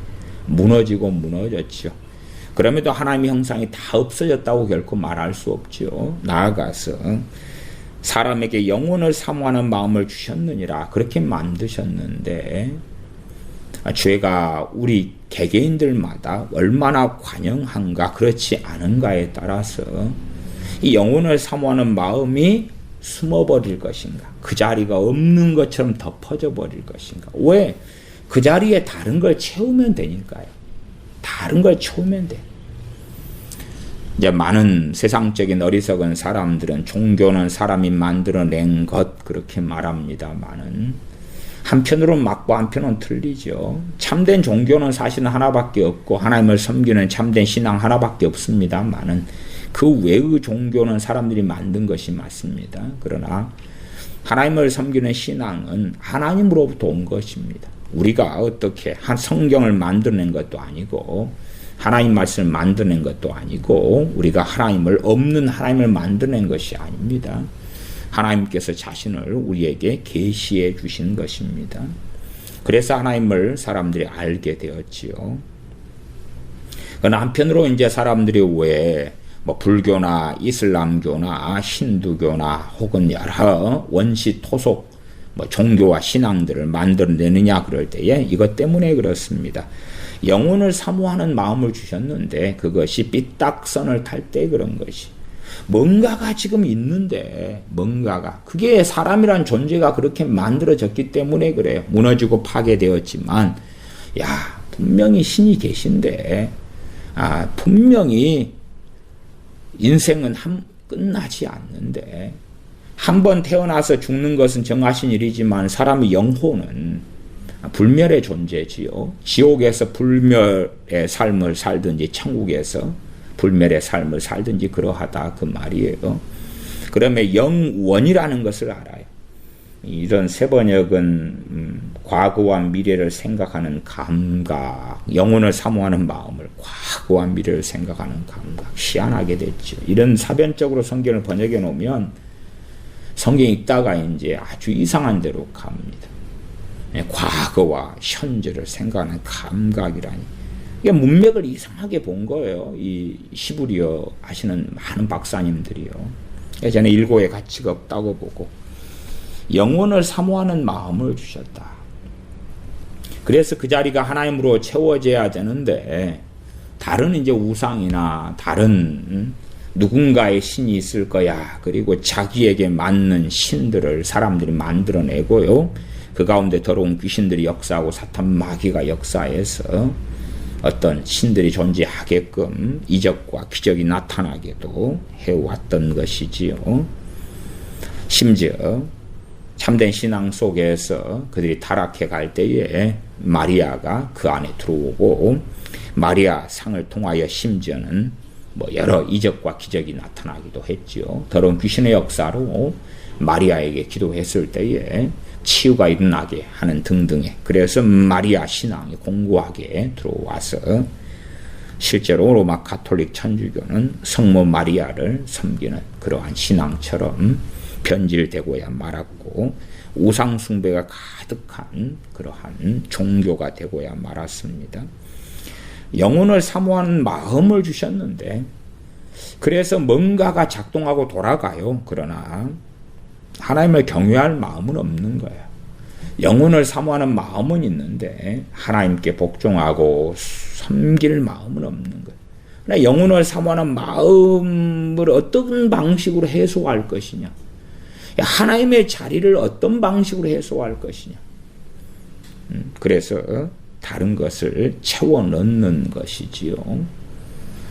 무너졌죠. 그럼에도 하나님의 형상이 다 없어졌다고 결코 말할 수 없죠. 나아가서 사람에게 영혼을 사모하는 마음을 주셨느니라 그렇게 만드셨는데 죄가 우리 개개인들마다 얼마나 관영한가 그렇지 않은가에 따라서 이 영혼을 사모하는 마음이 숨어버릴 것인가, 그 자리가 없는 것처럼 덮어져 버릴 것인가. 왜? 그 자리에 다른 걸 채우면 되니까요. 다른 걸 채우면 돼. 이제 많은 세상적인 어리석은 사람들은 종교는 사람이 만들어낸 것 그렇게 말합니다만은 한편으로는 맞고 한편은 틀리죠. 참된 종교는 사실은 하나밖에 없고 하나님을 섬기는 참된 신앙 하나밖에 없습니다만은 그 외의 종교는 사람들이 만든 것이 맞습니다. 그러나 하나님을 섬기는 신앙은 하나님으로부터 온 것입니다. 우리가 어떻게 성경을 만들어낸 것도 아니고 하나님 말씀을 만들어낸 것도 아니고 우리가 없는 하나님을 만들어낸 것이 아닙니다. 하나님께서 자신을 우리에게 계시해 주신 것입니다. 그래서 하나님을 사람들이 알게 되었지요. 그러나 한편으로 이제 사람들이 왜 불교나 이슬람교나 힌두교나 혹은 여러 원시 토속 종교와 신앙들을 만들어내느냐 그럴 때에 이것 때문에 그렇습니다. 영혼을 사모하는 마음을 주셨는데 그것이 삐딱선을 탈 때 그런 것이 뭔가가 지금 있는데 그게 사람이란 존재가 그렇게 만들어졌기 때문에 그래요. 무너지고 파괴되었지만 분명히 신이 계신데 분명히 인생은 끝나지 않는데 한 번 태어나서 죽는 것은 정하신 일이지만 사람의 영혼은 불멸의 존재지요. 지옥에서 불멸의 삶을 살든지 천국에서 불멸의 삶을 살든지 그러하다 그 말이에요. 그러면 영원이라는 것을 알아요. 이런 세번역은 과거와 미래를 생각하는 감각, 영혼을 사모하는 마음을 과거와 미래를 생각하는 감각, 희한하게 됐죠. 이런 사변적으로 성경을 번역해 놓으면 성경 읽다가 이제 아주 이상한 데로 갑니다. 과거와 현재를 생각하는 감각이라니. 이게 문맥을 이상하게 본 거예요. 이 히브리어 하시는 많은 박사님들이요. 저는 일고의 가치가 없다고 보고 영혼을 사모하는 마음을 주셨다. 그래서 그 자리가 하나님으로 채워져야 되는데 다른 이제 우상이나 다른 누군가의 신이 있을 거야. 그리고 자기에게 맞는 신들을 사람들이 만들어내고요. 그 가운데 더러운 귀신들이 역사하고 사탄 마귀가 역사해서 어떤 신들이 존재하게끔 이적과 기적이 나타나게도 해왔던 것이지요. 심지어 참된 신앙 속에서 그들이 타락해 갈 때에 마리아가 그 안에 들어오고 마리아 상을 통하여 심지어는 여러 이적과 기적이 나타나기도 했지요. 더러운 귀신의 역사로 마리아에게 기도했을 때에 치유가 일어나게 하는 등등의, 그래서 마리아 신앙이 공고하게 들어와서 실제로 로마 가톨릭 천주교는 성모 마리아를 섬기는 그러한 신앙처럼 변질되고야 말았고 우상 숭배가 가득한 그러한 종교가 되고야 말았습니다. 영혼을 사모하는 마음을 주셨는데 그래서 뭔가가 작동하고 돌아가요. 그러나 하나님을 경외할 마음은 없는 거예요. 영혼을 사모하는 마음은 있는데 하나님께 복종하고 섬길 마음은 없는 거예요. 그러나 영혼을 사모하는 마음을 어떤 방식으로 해소할 것이냐, 하나님의 자리를 어떤 방식으로 해소할 것이냐, 그래서 다른 것을 채워 넣는 것이지요.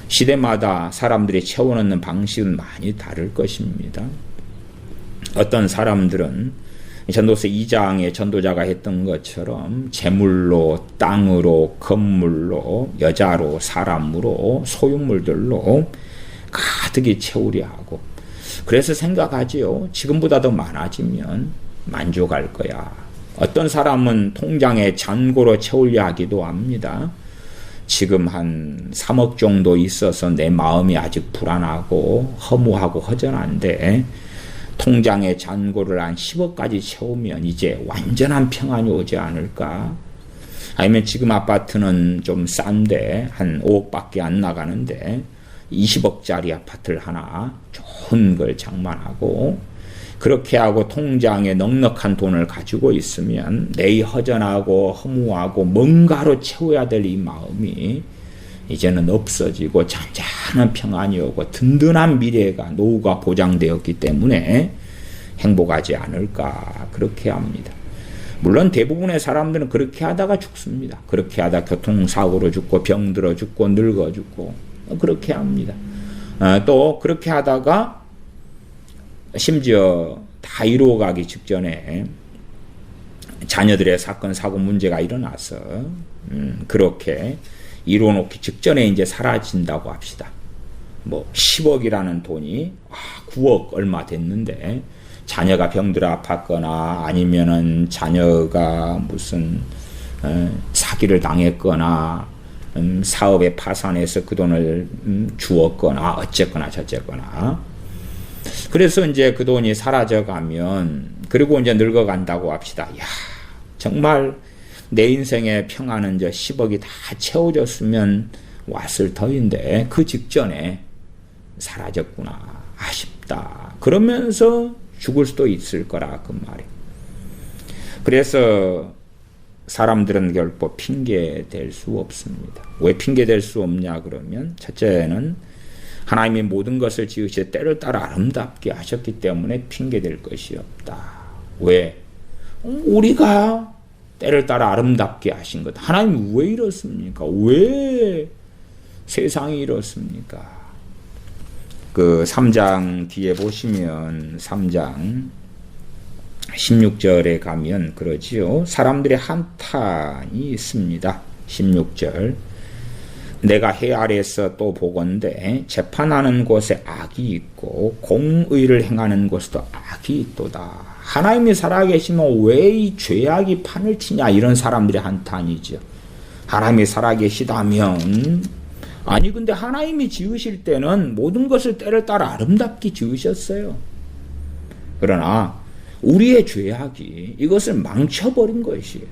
시대마다 사람들이 채워 넣는 방식은 많이 다를 것입니다. 어떤 사람들은 전도서 2장의 전도자가 했던 것처럼 재물로, 땅으로, 건물로, 여자로, 사람으로, 소유물들로 가득히 채우려 하고, 그래서 생각하지요. 지금보다 더 많아지면 만족할 거야. 어떤 사람은 통장에 잔고로 채우려 하기도 합니다. 지금 한 3억 정도 있어서 내 마음이 아직 불안하고 허무하고 허전한데 통장에 잔고를 한 10억까지 채우면 이제 완전한 평안이 오지 않을까? 아니면 지금 아파트는 좀 싼데 한 5억밖에 안 나가는데 20억짜리 아파트를 하나 좋은 걸 장만하고 그렇게 하고 통장에 넉넉한 돈을 가지고 있으면 내 허전하고 허무하고 뭔가로 채워야 될 이 마음이 이제는 없어지고 잔잔한 평안이 오고 든든한 미래가 노후가 보장되었기 때문에 행복하지 않을까 그렇게 합니다. 물론 대부분의 사람들은 그렇게 하다가 죽습니다. 그렇게 하다 교통사고로 죽고 병들어 죽고 늙어 죽고 그렇게 합니다. 또 그렇게 하다가 심지어 다 이루어가기 직전에 자녀들의 사건 사고 문제가 일어나서 그렇게 이루어놓기 직전에 이제 사라진다고 합시다. 10억이라는 돈이 9억 얼마 됐는데 자녀가 병들어 아팠거나 아니면은 자녀가 무슨 사기를 당했거나 사업에 파산해서 그 돈을 주었거나 어쨌거나 저쨌거나 그래서 이제 그 돈이 사라져가면 그리고 이제 늙어간다고 합시다. 야, 정말 내 인생의 평안은 10억이 다 채워졌으면 왔을 터인데 그 직전에 사라졌구나. 아쉽다. 그러면서 죽을 수도 있을 거라 그 말이. 그래서 사람들은 결코 핑계 댈 수 없습니다. 왜 핑계 댈 수 없냐 그러면 첫째는 하나님이 모든 것을 지으시되 때를 따라 아름답게 하셨기 때문에 핑계 댈 것이 없다. 왜? 우리가 때를 따라 아름답게 하신 것. 하나님이 왜 이렇습니까? 왜 세상이 이렇습니까? 그 3장 뒤에 보시면 3장 16절에 가면 그러지요. 사람들의 한탄이 있습니다. 16절. 내가 해 아래에서 또 보건대 재판하는 곳에 악이 있고 공의를 행하는 곳에도 악이 있도다. 하나님이 살아계시면 왜 이 죄악이 판을 치냐, 이런 사람들의 한탄이죠. 하나님이 살아계시다면, 아니 근데 하나님이 지으실 때는 모든 것을 때를 따라 아름답게 지으셨어요. 그러나 우리의 죄악이 이것을 망쳐버린 것이에요.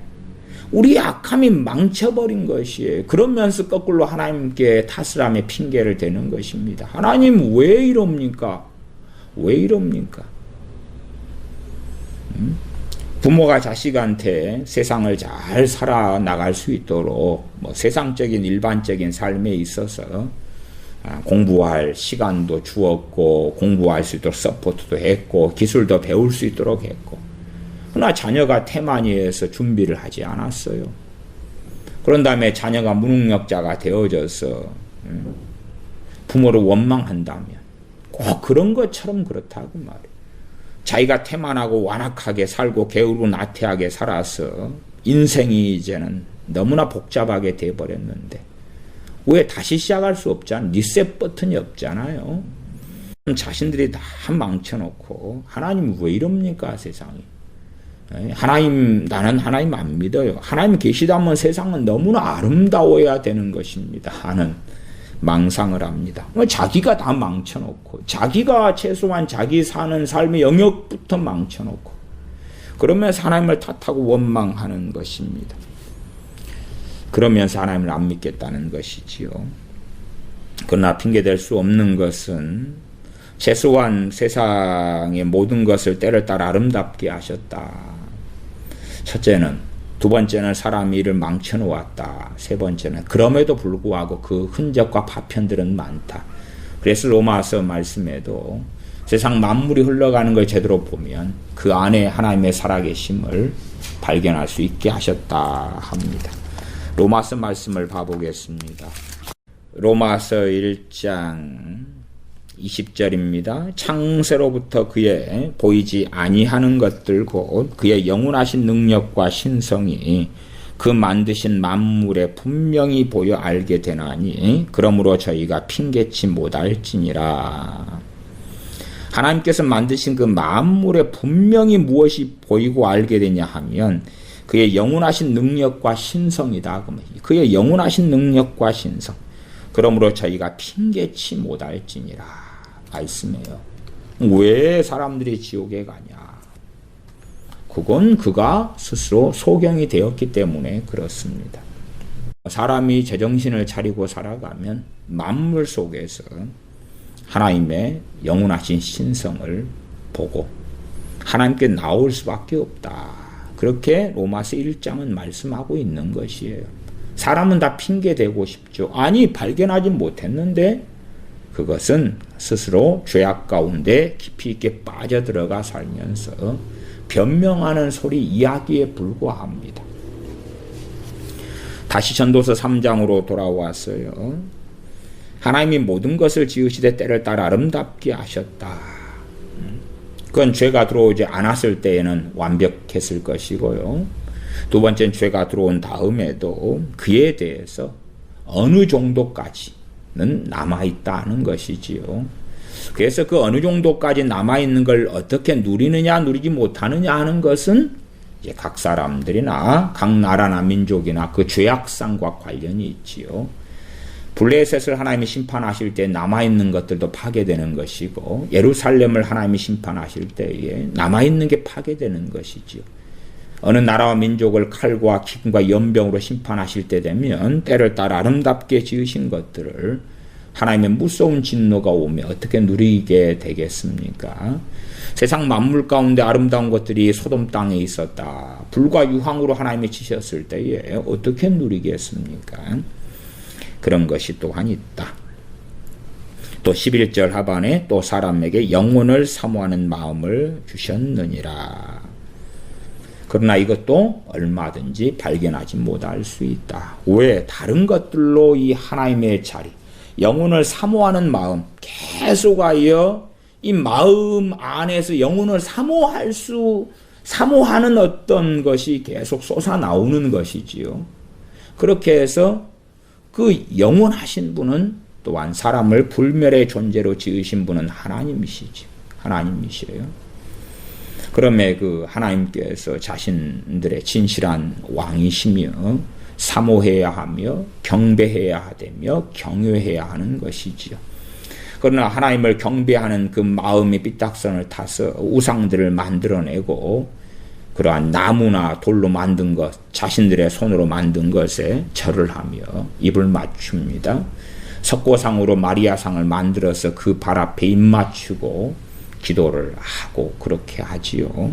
우리의 악함이 망쳐버린 것이에요. 그러면서 거꾸로 하나님께 탓을 하며 핑계를 대는 것입니다. 하나님 왜 이럽니까? 왜 이럽니까? 부모가 자식한테 세상을 잘 살아나갈 수 있도록 세상적인 일반적인 삶에 있어서 공부할 시간도 주었고 공부할 수 있도록 서포트도 했고 기술도 배울 수 있도록 했고, 그러나 자녀가 태만히해서 준비를 하지 않았어요. 그런 다음에 자녀가 무능력자가 되어져서 부모를 원망한다면 꼭 그런 것처럼 그렇다고 말이에요. 자기가 태만하고 완악하게 살고 게으르고 나태하게 살아서 인생이 이제는 너무나 복잡하게 돼버렸는데 왜 다시 시작할 수 없잖아요. 리셋 버튼이 없잖아요. 자신들이 다 망쳐놓고 하나님 왜 이럽니까 세상이. 나는 하나님 안 믿어요. 하나님 계시다면 세상은 너무나 아름다워야 되는 것입니다 하는 망상을 합니다. 자기가 다 망쳐놓고 자기가 최소한 자기 사는 삶의 영역부터 망쳐놓고 그러면서 하나님을 탓하고 원망하는 것입니다. 그러면서 하나님을 안 믿겠다는 것이지요. 그러나 핑계댈 수 없는 것은 최소한 세상의 모든 것을 때를 따라 아름답게 하셨다. 첫째는, 두 번째는 사람이 일을 망쳐놓았다. 세 번째는 그럼에도 불구하고 그 흔적과 파편들은 많다. 그래서 로마서 말씀에도 세상 만물이 흘러가는 걸 제대로 보면 그 안에 하나님의 살아계심을 발견할 수 있게 하셨다 합니다. 로마서 말씀을 봐보겠습니다. 로마서 1장 20절입니다. 창세로부터 그의 보이지 아니하는 것들 곧 그의 영원하신 능력과 신성이 그 만드신 만물에 분명히 보여 알게 되나니 그러므로 저희가 핑계치 못할지니라. 하나님께서 만드신 그 만물에 분명히 무엇이 보이고 알게 되냐 하면 그의 영원하신 능력과 신성이다. 그의 영원하신 능력과 신성. 그러므로 저희가 핑계치 못할지니라 말씀해요. 왜 사람들이 지옥에 가냐? 그건 그가 스스로 소경이 되었기 때문에 그렇습니다. 사람이 제정신을 차리고 살아가면 만물 속에서 하나님의 영원하신 신성을 보고 하나님께 나올 수밖에 없다. 그렇게 로마서 1장은 말씀하고 있는 것이에요. 사람은 다 핑계대고 싶죠. 아니, 발견하지 못했는데 그것은 스스로 죄악 가운데 깊이 있게 빠져들어가 살면서 변명하는 소리 이야기에 불과합니다. 다시 전도서 3장으로 돌아왔어요. 하나님이 모든 것을 지으시되 때를 따라 아름답게 하셨다. 그건 죄가 들어오지 않았을 때에는 완벽했을 것이고요. 두 번째는 죄가 들어온 다음에도 그에 대해서 어느 정도까지는 남아있다는 것이지요. 그래서 그 어느 정도까지 남아있는 걸 어떻게 누리느냐 누리지 못하느냐 하는 것은 이제 각 사람들이나 각 나라나 민족이나 그 죄악상과 관련이 있지요. 블레셋을 하나님이 심판하실 때 남아있는 것들도 파괴되는 것이고 예루살렘을 하나님이 심판하실 때에 남아있는 게 파괴되는 것이지요. 어느 나라와 민족을 칼과 기근과 연병으로 심판하실 때 되면 때를 따라 아름답게 지으신 것들을 하나님의 무서운 진노가 오면 어떻게 누리게 되겠습니까? 세상 만물 가운데 아름다운 것들이 소돔 땅에 있었다. 불과 유황으로 하나님이 치셨을 때에 어떻게 누리겠습니까? 그런 것이 또한 있다. 또 11절 하반에 또 사람에게 영혼을 사모하는 마음을 주셨느니라. 그러나 이것도 얼마든지 발견하지 못할 수 있다. 왜? 다른 것들로 이 하나님의 자리, 영혼을 사모하는 마음, 계속하여 이 마음 안에서 영혼을 사모하는 어떤 것이 계속 솟아나오는 것이지요. 그렇게 해서 그 영원하신 분은 또한 사람을 불멸의 존재로 지으신 분은 하나님이시죠. 하나님이시에요. 그러면 그 하나님께서 자신들의 진실한 왕이시며 사모해야 하며 경배해야 하되며 경외해야 하는 것이지요. 그러나 하나님을 경배하는 그 마음의 삐딱선을 타서 우상들을 만들어내고 그러한 나무나 돌로 만든 것, 자신들의 손으로 만든 것에 절을 하며 입을 맞춥니다. 석고상으로 마리아상을 만들어서 그 발 앞에 입 맞추고 기도를 하고 그렇게 하지요.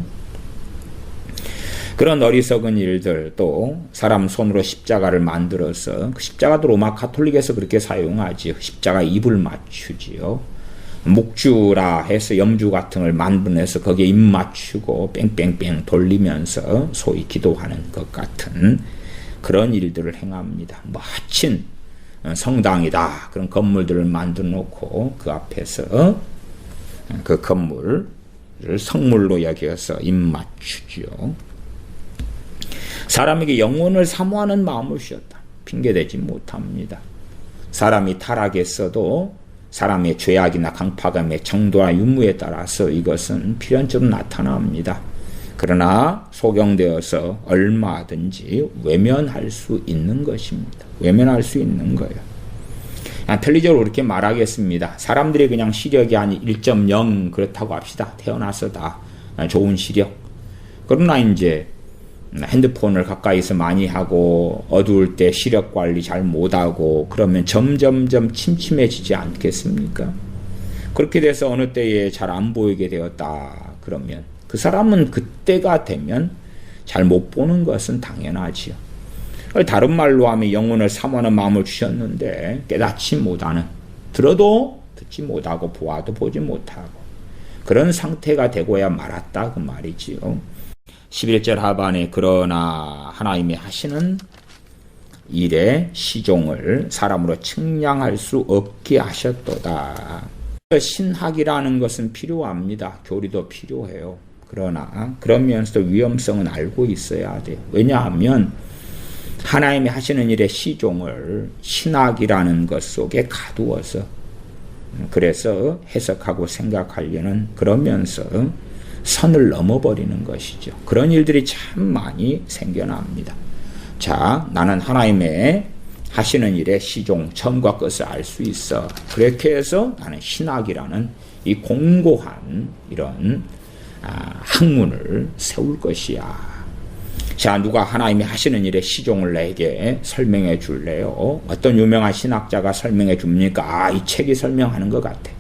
그런 어리석은 일들, 또 사람 손으로 십자가를 만들어서 그 십자가도 로마 가톨릭에서 그렇게 사용하지요. 십자가 입을 맞추지요. 묵주라 해서 염주 같은 걸 만들어내서 거기에 입 맞추고 뺑뺑뺑 돌리면서 소위 기도하는 것 같은 그런 일들을 행합니다. 멋진 성당이다. 그런 건물들을 만들어 놓고 그 앞에서 그 건물을 성물로 여겨서 입 맞추죠. 사람에게 영혼을 사모하는 마음을 주셨다. 핑계대지 못합니다. 사람이 타락했어도 사람의 죄악이나 강파감의 정도와 유무에 따라서 이것은 필연적으로 나타납니다. 그러나 소경되어서 얼마든지 외면할 수 있는 것입니다. 외면할 수 있는 거예요. 편리적으로 그렇게 말하겠습니다. 사람들이 그냥 시력이 한 1.0 그렇다고 합시다. 태어나서 다 좋은 시력. 그러나 이제 핸드폰을 가까이서 많이 하고 어두울 때 시력 관리 잘 못하고 그러면 점점점 침침해지지 않겠습니까? 그렇게 돼서 어느 때에 잘 안 보이게 되었다 그러면 그 사람은 그때가 되면 잘 못 보는 것은 당연하지요. 다른 말로 하면 영혼을 사모하는 마음을 주셨는데 깨닫지 못하는, 들어도 듣지 못하고 보아도 보지 못하고 그런 상태가 되고야 말았다 그 말이지요. 11절 하반에 그러나 하나님이 하시는 일의 시종을 사람으로 측량할 수 없게 하셨도다. 신학이라는 것은 필요합니다. 교리도 필요해요. 그러나 그러면서도 위험성은 알고 있어야 돼요. 왜냐하면 하나님이 하시는 일의 시종을 신학이라는 것 속에 가두어서 그래서 해석하고 생각하려는 그러면서 선을 넘어버리는 것이죠. 그런 일들이 참 많이 생겨납니다. 자, 나는 하나님의 하시는 일의 시종, 처음과 끝을 알 수 있어. 그렇게 해서 나는 신학이라는 이 공고한 이런 학문을 세울 것이야. 자, 누가 하나님이 하시는 일의 시종을 내게 설명해 줄래요? 어떤 유명한 신학자가 설명해 줍니까? 이 책이 설명하는 것 같아.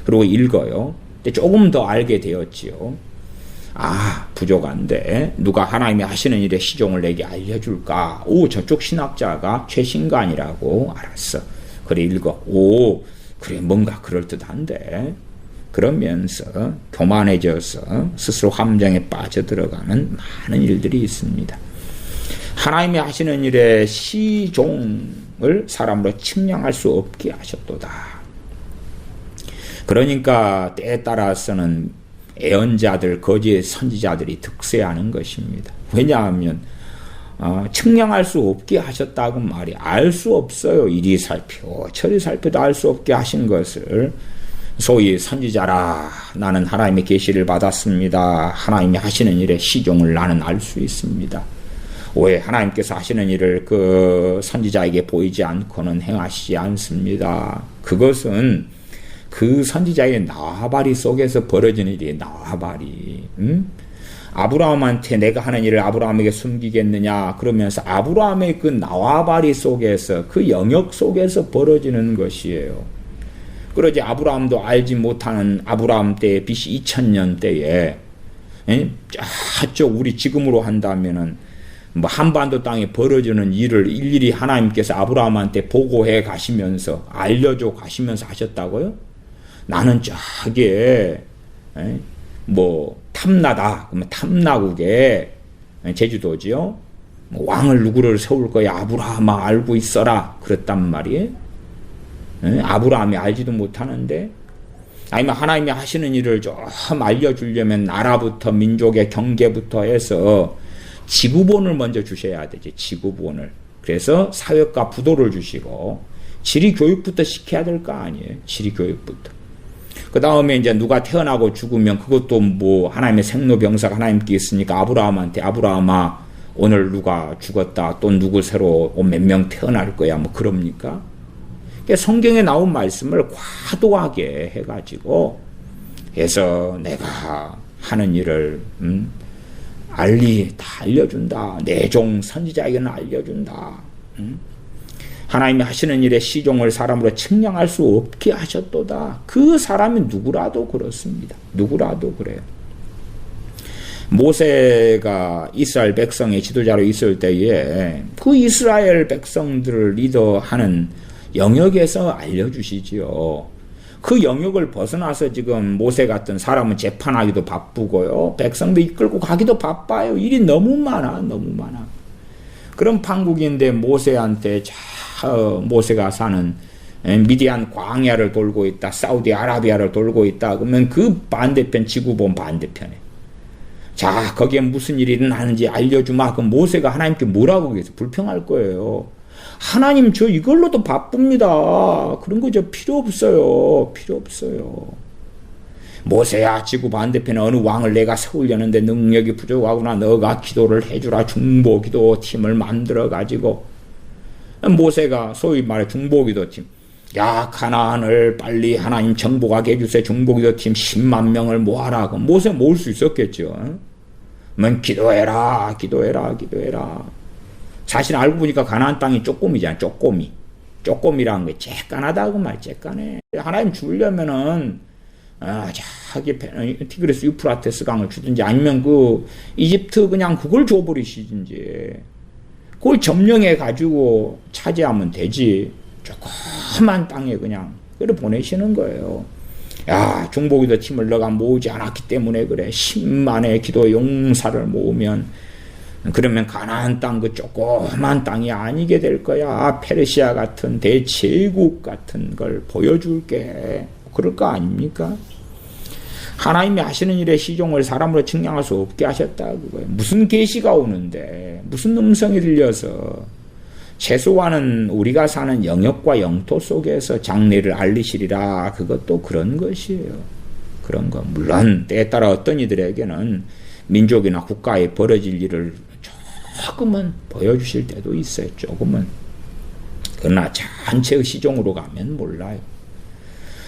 그리고 읽어요. 근데 조금 더 알게 되었지요. 부족한데 누가 하나님이 하시는 일의 시종을 내게 알려줄까? 저쪽 신학자가 최신관이라고 알았어. 그래 읽어. 그래 뭔가 그럴듯한데. 그러면서 교만해져서 스스로 함정에 빠져들어가는 많은 일들이 있습니다. 하나님이 하시는 일의 시종을 사람으로 측량할 수 없게 하셨도다. 그러니까 때에 따라서는 애언자들, 거짓 선지자들이 득세하는 것입니다. 왜냐하면 측량할 수 없게 하셨다고 말이 알 수 없어요. 이리 살펴 저리 살펴도 알 수 없게 하신 것을 소위 선지자라 나는 하나님의 계시를 받았습니다. 하나님이 하시는 일의 시종을 나는 알 수 있습니다. 왜 하나님께서 하시는 일을 그 선지자에게 보이지 않고는 행하시지 않습니다. 그것은 그 선지자의 나와바리 속에서 벌어지는 일이 나와바리. 아브라함한테 내가 하는 일을 아브라함에게 숨기겠느냐 그러면서 아브라함의 그 나와바리 속에서 그 영역 속에서 벌어지는 것이에요. 그러지 아브라함도 알지 못하는 아브라함 때의 BC 2000년 때에 저쪽 우리 지금으로 한다면은 뭐 한반도 땅에 벌어지는 일을 일일이 하나님께서 아브라함한테 보고해 가시면서 알려줘 가시면서 하셨다고요? 나는 저게 뭐 탐나다 그러면 탐나국에 제주도지요. 왕을 누구를 세울 거야 아브라함아 알고 있어라 그랬단 말이에요. 아브라함이 알지도 못하는데, 아니면 하나님이 하시는 일을 좀 알려주려면 나라부터 민족의 경계부터 해서 지구본을 먼저 주셔야 되지, 지구본을. 그래서 사회과 부도를 주시고 지리 교육부터 시켜야 될 거 아니에요. 지리 교육부터. 그 다음에 이제 누가 태어나고 죽으면 그것도 뭐 하나님의 생로병사가 하나님께 있으니까 아브라함한테 아브라함아 오늘 누가 죽었다, 또 누구 새로 몇 명 태어날 거야, 뭐 그럽니까? 그러니까 성경에 나온 말씀을 과도하게 해가지고 해서 내가 하는 일을 다 알려준다. 내 종 선지자에게는 알려준다. 하나님이 하시는 일에 시종을 사람으로 측량할 수 없게 하셨도다. 그 사람이 누구라도 그렇습니다. 누구라도 그래요. 모세가 이스라엘 백성의 지도자로 있을 때에 그 이스라엘 백성들을 리더하는 영역에서 알려주시지요. 그 영역을 벗어나서 지금 모세 같은 사람은 재판하기도 바쁘고요. 백성도 이끌고 가기도 바빠요. 일이 너무 많아. 그런 판국인데 모세한테 모세가 사는 미디안 광야를 돌고 있다, 사우디아라비아를 돌고 있다. 그러면 그 반대편, 지구본 반대편에. 자, 거기에 무슨 일이 일어나는지 알려주마. 그럼 모세가 하나님께 뭐라고 그랬어? 불평할 거예요. 하나님, 저 이걸로도 바쁩니다. 그런 거 저 필요 없어요. 모세야, 지구 반대편에 어느 왕을 내가 세우려는데 능력이 부족하구나. 너가 기도를 해주라. 중보기도 팀을 만들어가지고. 모세가 소위 말해 중보기도 팀. 야, 가나안을 빨리 하나님 정복하게 해주세요. 중보기도 팀 10만 명을 모아라. 그럼 모세 모을 수 있었겠죠. 뭐 기도해라. 사실 알고 보니까 가나안 땅이 쪼꼬미잖아. 쪼꼬미라는 게 쬐깐하다 그 말, 쬐깐해. 하나님 주려면은 자기 티그리스 유프라테스 강을 주든지 아니면 그 이집트 그냥 그걸 줘버리시든지 그걸 점령해 가지고 차지하면 되지. 조그만 땅에 그냥 그래 보내시는 거예요. 야, 중보기도 팀을 너가 모으지 않았기 때문에 그래. 10만의 기도 용사를 모으면 그러면 가나안 땅 그 조그만 땅이 아니게 될 거야. 페르시아 같은 대제국 같은 걸 보여줄게. 그럴 거 아닙니까? 하나님이 하시는 일의 시종을 사람으로 측량할 수 없게 하셨다 그거예요. 무슨 계시가 오는데, 무슨 음성이 들려서 최소한은 우리가 사는 영역과 영토 속에서 장래를 알리시리라. 그것도 그런 것이에요. 그런 거. 물론 때에 따라 어떤 이들에게는 민족이나 국가에 벌어질 일을 조금은 보여주실 때도 있어요. 조금은. 그러나 전체의 시종으로 가면 몰라요.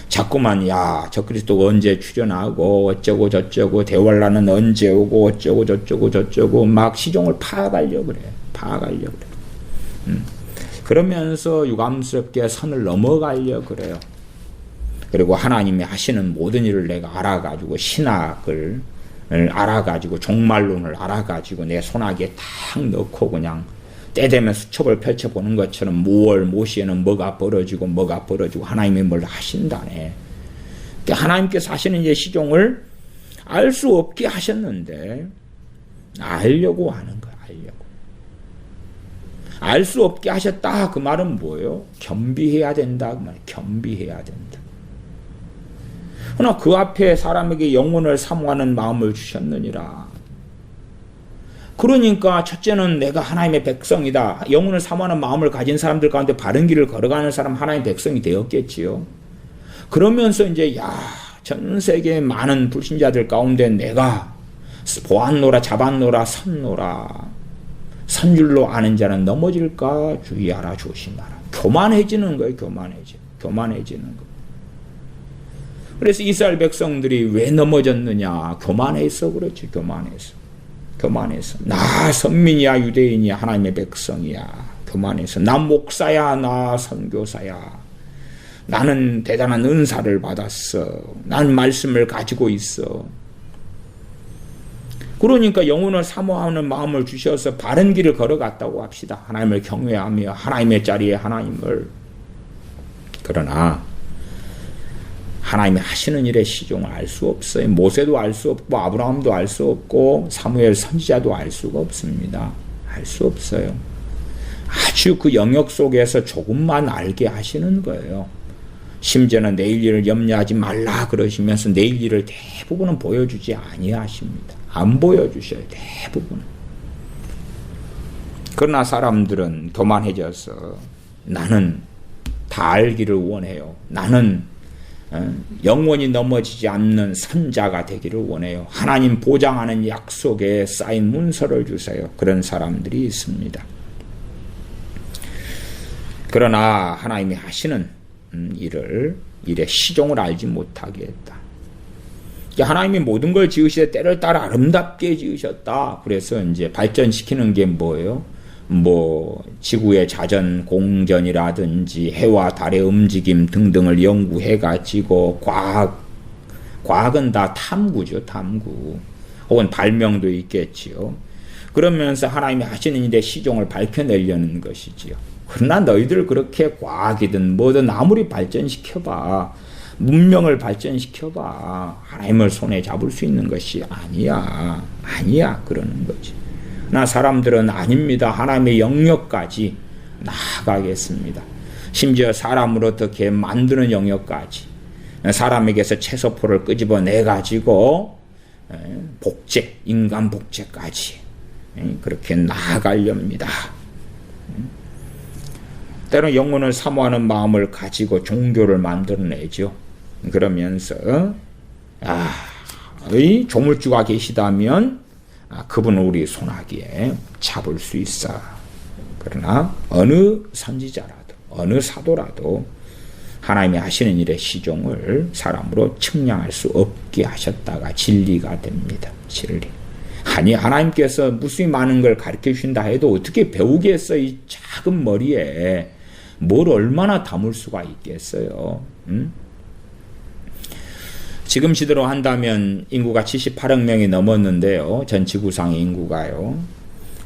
자꾸만 야, 저 그리스도가 언제 출현하고 어쩌고 저쩌고 대활란은 언제 오고 어쩌고 저쩌고 막 시종을 파악하려고 그래. 그러면서 유감스럽게 선을 넘어가려고 그래요. 그리고 하나님이 하시는 모든 일을 내가 알아가지고 신학을 알아가지고 종말론을 알아가지고 내 손아귀에 탁 넣고 그냥 때 되면 수첩을 펼쳐보는 것처럼 모시에는 뭐가 벌어지고 하나님이 뭘 하신다네. 그러니까 하나님께서 하시는 이제 시종을 알 수 없게 하셨는데 알려고 하는 거야. 알 수 없게 하셨다. 그 말은 뭐예요? 겸비해야 된다. 그 말이에요. 겸비해야 된다. 그러나 그 앞에 사람에게 영혼을 사모하는 마음을 주셨느니라. 그러니까 첫째는 내가 하나님의 백성이다. 영혼을 사모하는 마음을 가진 사람들 가운데 바른 길을 걸어가는 사람 하나님의 백성이 되었겠지요. 그러면서 이제 전 세계 많은 불신자들 가운데 내가 보았노라 잡았노라 섰노라 선줄로 아는 자는 넘어질까 주의하라 조심하라. 교만해지는 거예요. 교만해지는 거. 그래서 이스라엘 백성들이 왜 넘어졌느냐. 교만해서 그렇지. 교만해서 나 선민이야 유대인이야 하나님의 백성이야. 교만해서 나 목사야 나 선교사야. 나는 대단한 은사를 받았어. 난 말씀을 가지고 있어. 그러니까 영혼을 사모하는 마음을 주셔서 바른 길을 걸어갔다고 합시다. 하나님을 경외하며 하나님의 자리에 하나님을. 그러나 하나님이 하시는 일의 시종을 알 수 없어요. 모세도 알 수 없고 아브라함도 알 수 없고 사무엘 선지자도 알 수가 없습니다. 알 수 없어요. 아주 그 영역 속에서 조금만 알게 하시는 거예요. 심지어는 내일 일을 염려하지 말라 그러시면서 내일 일을 대부분은 보여주지 아니하십니다. 안 보여주셔요. 대부분은. 그러나 사람들은 교만해져서 나는 다 알기를 원해요. 나는 영원히 넘어지지 않는 선자가 되기를 원해요. 하나님 보장하는 약속에 쌓인 문서를 주세요. 그런 사람들이 있습니다. 그러나 하나님이 하시는 일의 시종을 알지 못하게 했다. 하나님이 모든 걸 지으시되 때를 따라 아름답게 지으셨다. 그래서 이제 발전시키는 게 뭐예요? 지구의 자전 공전이라든지 해와 달의 움직임 등등을 연구해가지고 과학은 다 탐구죠, 탐구. 혹은 발명도 있겠지요. 그러면서 하나님이 하시는 일의 시종을 밝혀내려는 것이지요. 그러나 너희들 그렇게 과학이든 뭐든 아무리 발전시켜봐, 문명을 발전시켜봐, 하나님을 손에 잡을 수 있는 것이 아니야. 그러는 거지. 나 사람들은 아닙니다. 하나님의 영역까지 나아가겠습니다. 심지어 사람을 어떻게 만드는 영역까지 사람에게서 채소포를 끄집어내가지고 인간 복제까지 그렇게 나아가렵니다. 때로 영혼을 사모하는 마음을 가지고 종교를 만들어내죠. 그러면서 이 조물주가 계시다면 그분은 우리 손아귀에 잡을 수 있어. 그러나 어느 선지자라도 어느 사도라도 하나님이 하시는 일의 시종을 사람으로 측량할 수 없게 하셨다가 진리가 됩니다. 진리. 아니 하나님께서 무수히 많은 걸 가르쳐 주신다 해도 어떻게 배우겠어? 이 작은 머리에 뭘 얼마나 담을 수가 있겠어요? 지금 시대로 한다면 인구가 78억 명이 넘었는데요. 전 지구상의 인구가요.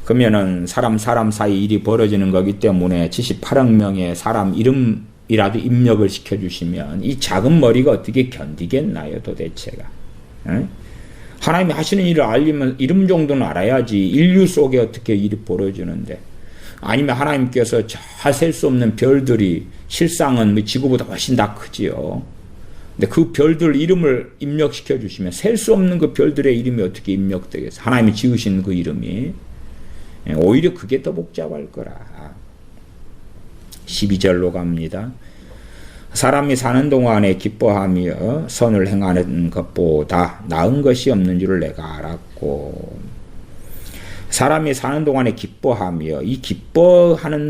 그러면은 사람 사이 일이 벌어지는 거기 때문에 78억 명의 사람 이름이라도 입력을 시켜주시면 이 작은 머리가 어떻게 견디겠나요, 도대체가? 하나님이 하시는 일을 알리면 이름 정도는 알아야지 인류 속에 어떻게 일이 벌어지는데, 아니면 하나님께서 잘 셀 수 없는 별들이 실상은 지구보다 훨씬 다 크지요. 근데 그 별들 이름을 입력시켜 주시면 셀 수 없는 그 별들의 이름이 어떻게 입력되겠어요? 하나님이 지으신 그 이름이. 오히려 그게 더 복잡할 거라. 12절로 갑니다. 사람이 사는 동안에 기뻐하며 선을 행하는 것보다 나은 것이 없는 줄을 내가 알았고, 사람이 사는 동안에 기뻐하며, 이 기뻐하는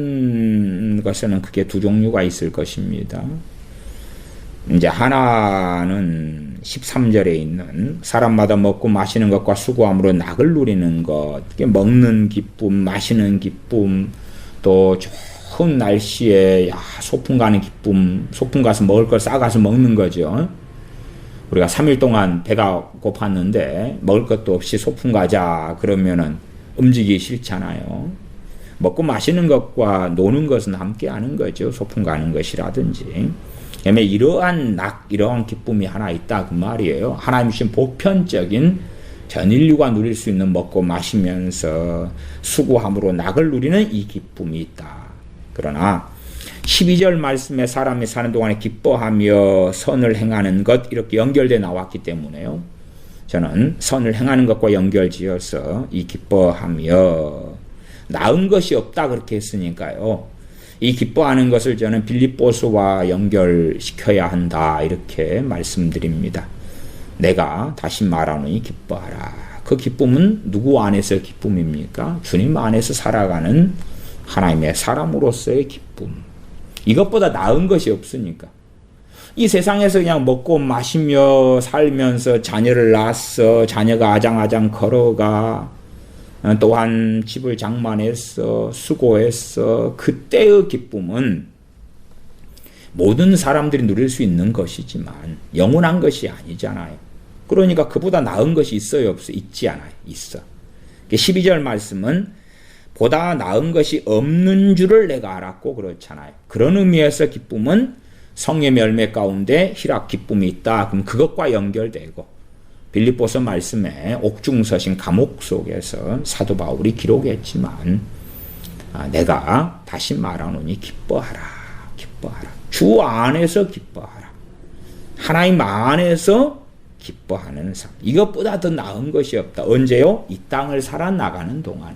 것에는 크게 두 종류가 있을 것입니다. 이제 하나는 13절에 있는 사람마다 먹고 마시는 것과 수고함으로 낙을 누리는 것, 먹는 기쁨, 마시는 기쁨, 또 좋은 날씨에 소풍 가는 기쁨, 소풍 가서 먹을 걸 싸가서 먹는 거죠. 우리가 3일 동안 배가 고팠는데 먹을 것도 없이 소풍 가자 그러면은 움직이기 싫잖아요. 먹고 마시는 것과 노는 것은 함께 하는 거죠. 소풍 가는 것이라든지. 그다음에 이러한 기쁨이 하나 있다 그 말이에요. 하나님 주신 보편적인 전 인류가 누릴 수 있는 먹고 마시면서 수고함으로 낙을 누리는 이 기쁨이 있다. 그러나 12절 말씀에 사람이 사는 동안에 기뻐하며 선을 행하는 것, 이렇게 연결돼 나왔기 때문에요. 저는 선을 행하는 것과 연결지어서 이 기뻐하며 나은 것이 없다 그렇게 했으니까요. 이 기뻐하는 것을 저는 빌립보서와 연결시켜야 한다 이렇게 말씀드립니다. 내가 다시 말하노니 기뻐하라. 그 기쁨은 누구 안에서의 기쁨입니까? 주님 안에서 살아가는 하나님의 사람으로서의 기쁨. 이것보다 나은 것이 없으니까. 이 세상에서 그냥 먹고 마시며 살면서 자녀를 낳았어. 자녀가 아장아장 걸어가. 또한 집을 장만했어. 수고했어. 그때의 기쁨은 모든 사람들이 누릴 수 있는 것이지만 영원한 것이 아니잖아요. 그러니까 그보다 나은 것이 있어요, 없어요? 있지 않아요. 있어. 12절 말씀은 보다 나은 것이 없는 줄을 내가 알았고 그렇잖아요. 그런 의미에서 기쁨은 성의 열매 가운데 희락 기쁨이 있다. 그럼 그것과 연결되고, 빌립보서 말씀에 옥중서신 감옥 속에서 사도 바울이 기록했지만 내가 다시 말하노니 기뻐하라. 기뻐하라. 주 안에서 기뻐하라. 하나님 안에서 기뻐하는 삶. 이것보다 더 나은 것이 없다. 언제요? 이 땅을 살아나가는 동안에.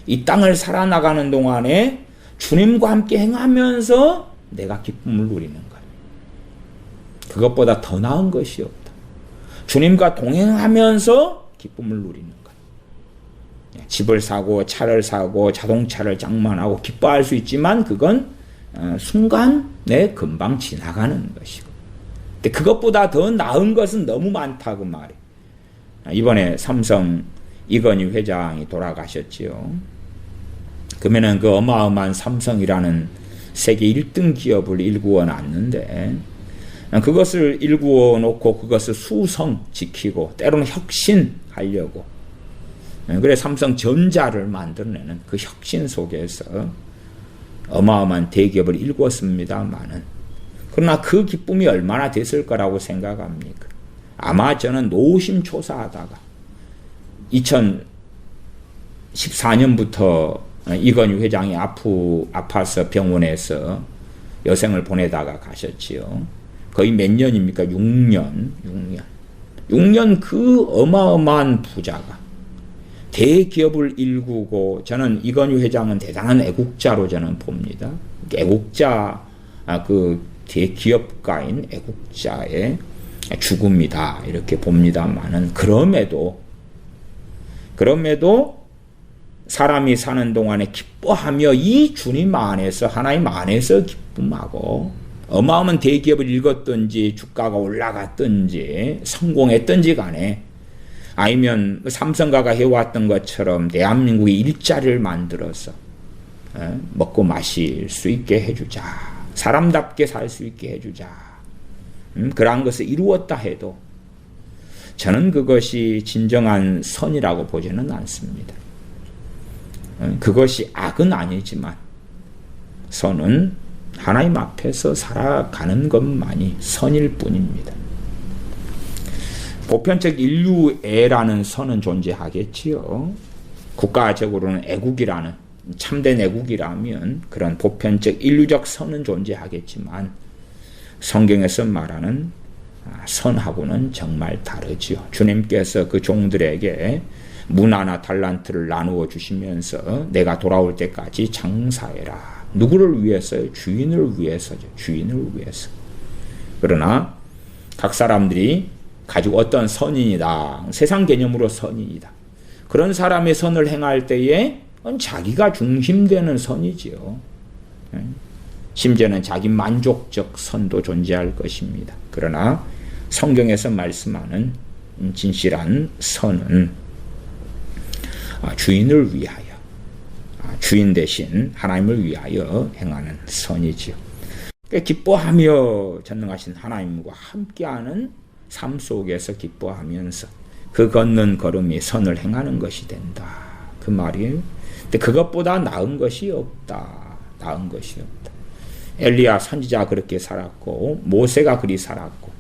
이 땅을 살아나가는 동안에 주님과 함께 행하면서 내가 기쁨을 누리는 것. 그것보다 더 나은 것이 없다. 주님과 동행하면서 기쁨을 누리는 것. 집을 사고 차를 사고 자동차를 장만하고 기뻐할 수 있지만 그건 순간에 금방 지나가는 것이고. 근데 그것보다 더 나은 것은 너무 많다 그 말이에요. 이번에 삼성 이건희 회장이 돌아가셨지요. 그러면은 그 어마어마한 삼성이라는 세계 1등 기업을 일구어 놨는데 그것을 일구어 놓고 그것을 수성 지키고 때로는 혁신하려고 그래 삼성전자를 만들어내는 그 혁신 속에서 어마어마한 대기업을 일구었습니다마는 그러나 그 기쁨이 얼마나 됐을 거라고 생각합니까? 아마 저는 노심초사하다가 2014년부터 이건희 회장이 아파서 병원에서 여생을 보내다가 가셨지요. 거의 몇 년입니까? 6년 그 어마어마한 부자가 대기업을 일구고 저는 이건희 회장은 대단한 애국자로 저는 봅니다. 애국자 그 대기업가인 애국자의 죽음이다 이렇게 봅니다만은 그럼에도 사람이 사는 동안에 기뻐하며 이 주님 안에서 하나님 안에서 기쁨하고 어마어마한 대기업을 읽었든지 주가가 올라갔든지 성공했든지 간에 아니면 삼성가가 해왔던 것처럼 대한민국의 일자리를 만들어서 먹고 마실 수 있게 해주자. 사람답게 살 수 있게 해주자. 그러한 것을 이루었다 해도 저는 그것이 진정한 선이라고 보지는 않습니다. 그것이 악은 아니지만 선은 하나님 앞에서 살아가는 것만이 선일 뿐입니다. 보편적 인류애라는 선은 존재하겠지요. 국가적으로는 애국이라는 참된 애국이라면 그런 보편적 인류적 선은 존재하겠지만 성경에서 말하는 선하고는 정말 다르지요. 주님께서 그 종들에게 문화나 달란트를 나누어 주시면서 내가 돌아올 때까지 장사해라. 누구를 위해서요? 주인을 위해서죠. 주인을 위해서. 그러나 각 사람들이 가지고 어떤 선인이다. 세상 개념으로 선인이다. 그런 사람의 선을 행할 때에 자기가 중심되는 선이지요. 심지어는 자기 만족적 선도 존재할 것입니다. 그러나 성경에서 말씀하는 진실한 선은 주인을 위하여 주인 대신 하나님을 위하여 행하는 선이지요. 기뻐하며 전능하신 하나님과 함께하는 삶 속에서 기뻐하면서 그 걷는 걸음이 선을 행하는 것이 된다. 그 말이에요. 근데 그것보다 나은 것이 없다. 나은 것이 없다. 엘리야 선지자 그렇게 살았고 모세가 그리 살았고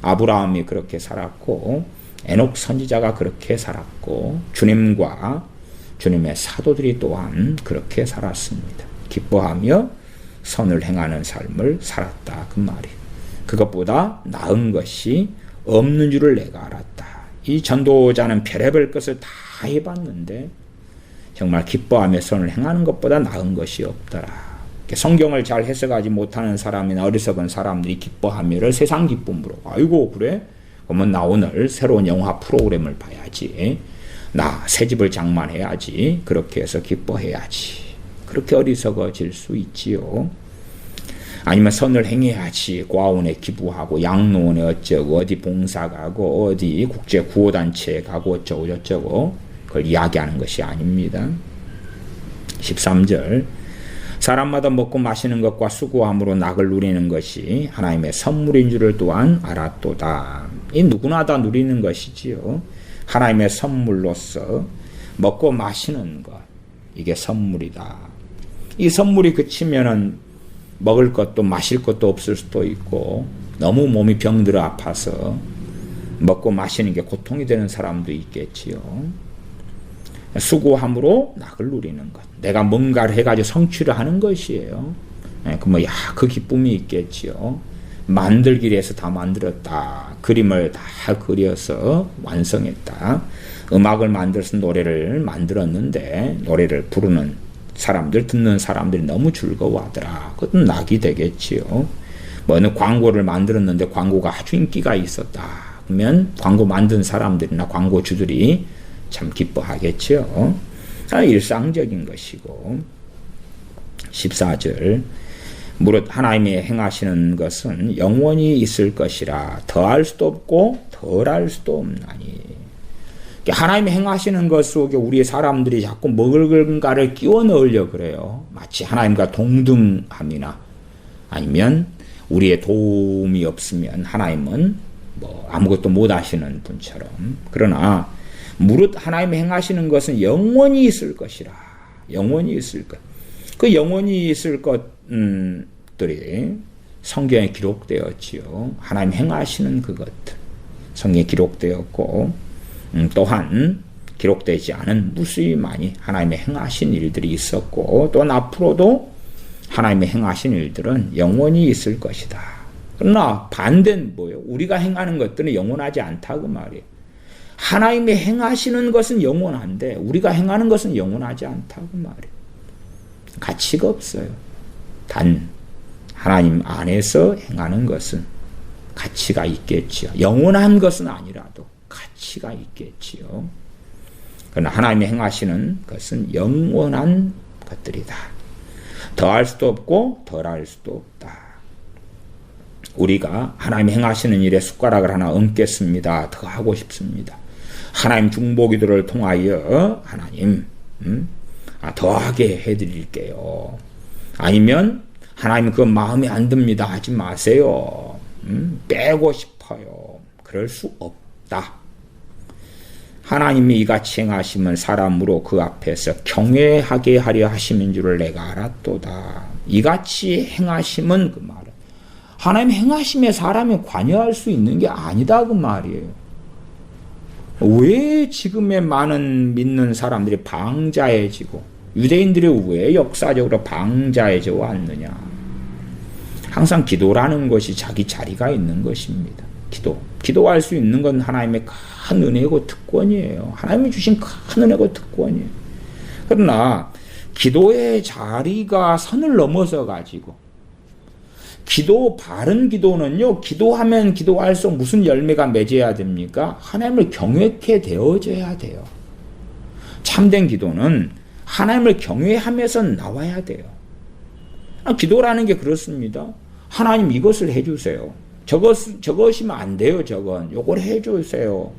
아브라함이 그렇게 살았고 에녹 선지자가 그렇게 살았고 주님과 주님의 사도들이 또한 그렇게 살았습니다. 기뻐하며 선을 행하는 삶을 살았다. 그 말이에요. 그것보다 나은 것이 없는 줄을 내가 알았다. 이 전도자는 별의별 것을 다 해봤는데 정말 기뻐하며 선을 행하는 것보다 나은 것이 없더라. 성경을 잘 해석하지 못하는 사람이나 어리석은 사람들이 기뻐하며를 세상 기쁨으로 아이고 그래? 그러면 나 오늘 새로운 영화 프로그램을 봐야지. 나 새 집을 장만해야지. 그렇게 해서 기뻐해야지. 그렇게 어리석어질 수 있지요. 아니면 선을 행해야지. 고아원에 기부하고 양로원에 어쩌고 어디 봉사 가고 어디 국제구호단체에 가고 어쩌고 저쩌고 그걸 이야기하는 것이 아닙니다. 13절 사람마다 먹고 마시는 것과 수고함으로 낙을 누리는 것이 하나님의 선물인 줄을 또한 알았도다. 이 누구나 다 누리는 것이지요. 하나님의 선물로서 먹고 마시는 것 이게 선물이다. 이 선물이 그치면은 먹을 것도 마실 것도 없을 수도 있고 너무 몸이 병들어 아파서 먹고 마시는 게 고통이 되는 사람도 있겠지요. 수고함으로 낙을 누리는 것. 내가 뭔가를 해가지고 성취를 하는 것이에요. 그 기쁨이 있겠지요. 만들기를 해서 다 만들었다. 그림을 다 그려서 완성했다. 음악을 만들어서 노래를 만들었는데 노래를 부르는 사람들, 듣는 사람들이 너무 즐거워하더라. 그것도 낙이 되겠지요. 어느 광고를 만들었는데 광고가 아주 인기가 있었다. 그러면 광고 만든 사람들이나 광고주들이 참 기뻐하겠지요. 일상적인 것이고. 14절 무릇 하나님이 행하시는 것은 영원히 있을 것이라 더할 수도 없고 덜할 수도 없나니. 하나님이 행하시는 것 속에 우리 사람들이 자꾸 뭔가를 끼워 넣으려 그래요. 마치 하나님과 동등함이나 아니면 우리의 도움이 없으면 하나님은 아무것도 못 하시는 분처럼. 그러나 무릇 하나님이 행하시는 것은 영원히 있을 것이라. 영원히 있을 것. 그 영원히 있을 것들이 성경에 기록되었지요. 하나님 행하시는 그것들. 성경에 기록되었고 또한 기록되지 않은 무수히 많이 하나님의 행하신 일들이 있었고 또 앞으로도 하나님의 행하신 일들은 영원히 있을 것이다. 그러나 반대는 뭐예요? 우리가 행하는 것들은 영원하지 않다고 말이에요. 하나님이 행하시는 것은 영원한데 우리가 행하는 것은 영원하지 않다고 말이에요. 가치가 없어요. 단 하나님 안에서 행하는 것은 가치가 있겠지요. 영원한 것은 아니라도 가치가 있겠지요. 그러나 하나님이 행하시는 것은 영원한 것들이다. 더할 수도 없고 덜할 수도 없다. 우리가 하나님이 행하시는 일에 숟가락을 하나 얹겠습니다. 더 하고 싶습니다. 하나님 중보기도를 통하여 하나님 더하게 해드릴게요. 아니면 하나님 그 마음에 안 듭니다. 하지 마세요. 빼고 싶어요. 그럴 수 없다. 하나님이 이같이 행하시면 사람으로 그 앞에서 경외하게 하려 하심인 줄을 내가 알았도다. 이같이 행하심은 그 말은 하나님 행하심에 사람이 관여할 수 있는 게 아니다 그 말이에요. 왜 지금의 많은 믿는 사람들이 방자해지고 유대인들이 왜 역사적으로 방자해져 왔느냐. 항상 기도라는 것이 자기 자리가 있는 것입니다. 기도할 수 있는 건 하나님의 큰 은혜고 특권이에요. 하나님이 주신 큰 은혜고 특권이에요. 그러나 기도의 자리가 선을 넘어서 가지고 바른 기도는요, 기도하면 기도할수록 무슨 열매가 맺어야 됩니까? 하나님을 경외케 되어져야 돼요. 참된 기도는 하나님을 경외하면서 나와야 돼요. 기도라는 게 그렇습니다. 하나님 이것을 해주세요. 저것이면 안 돼요. 요걸 해주세요.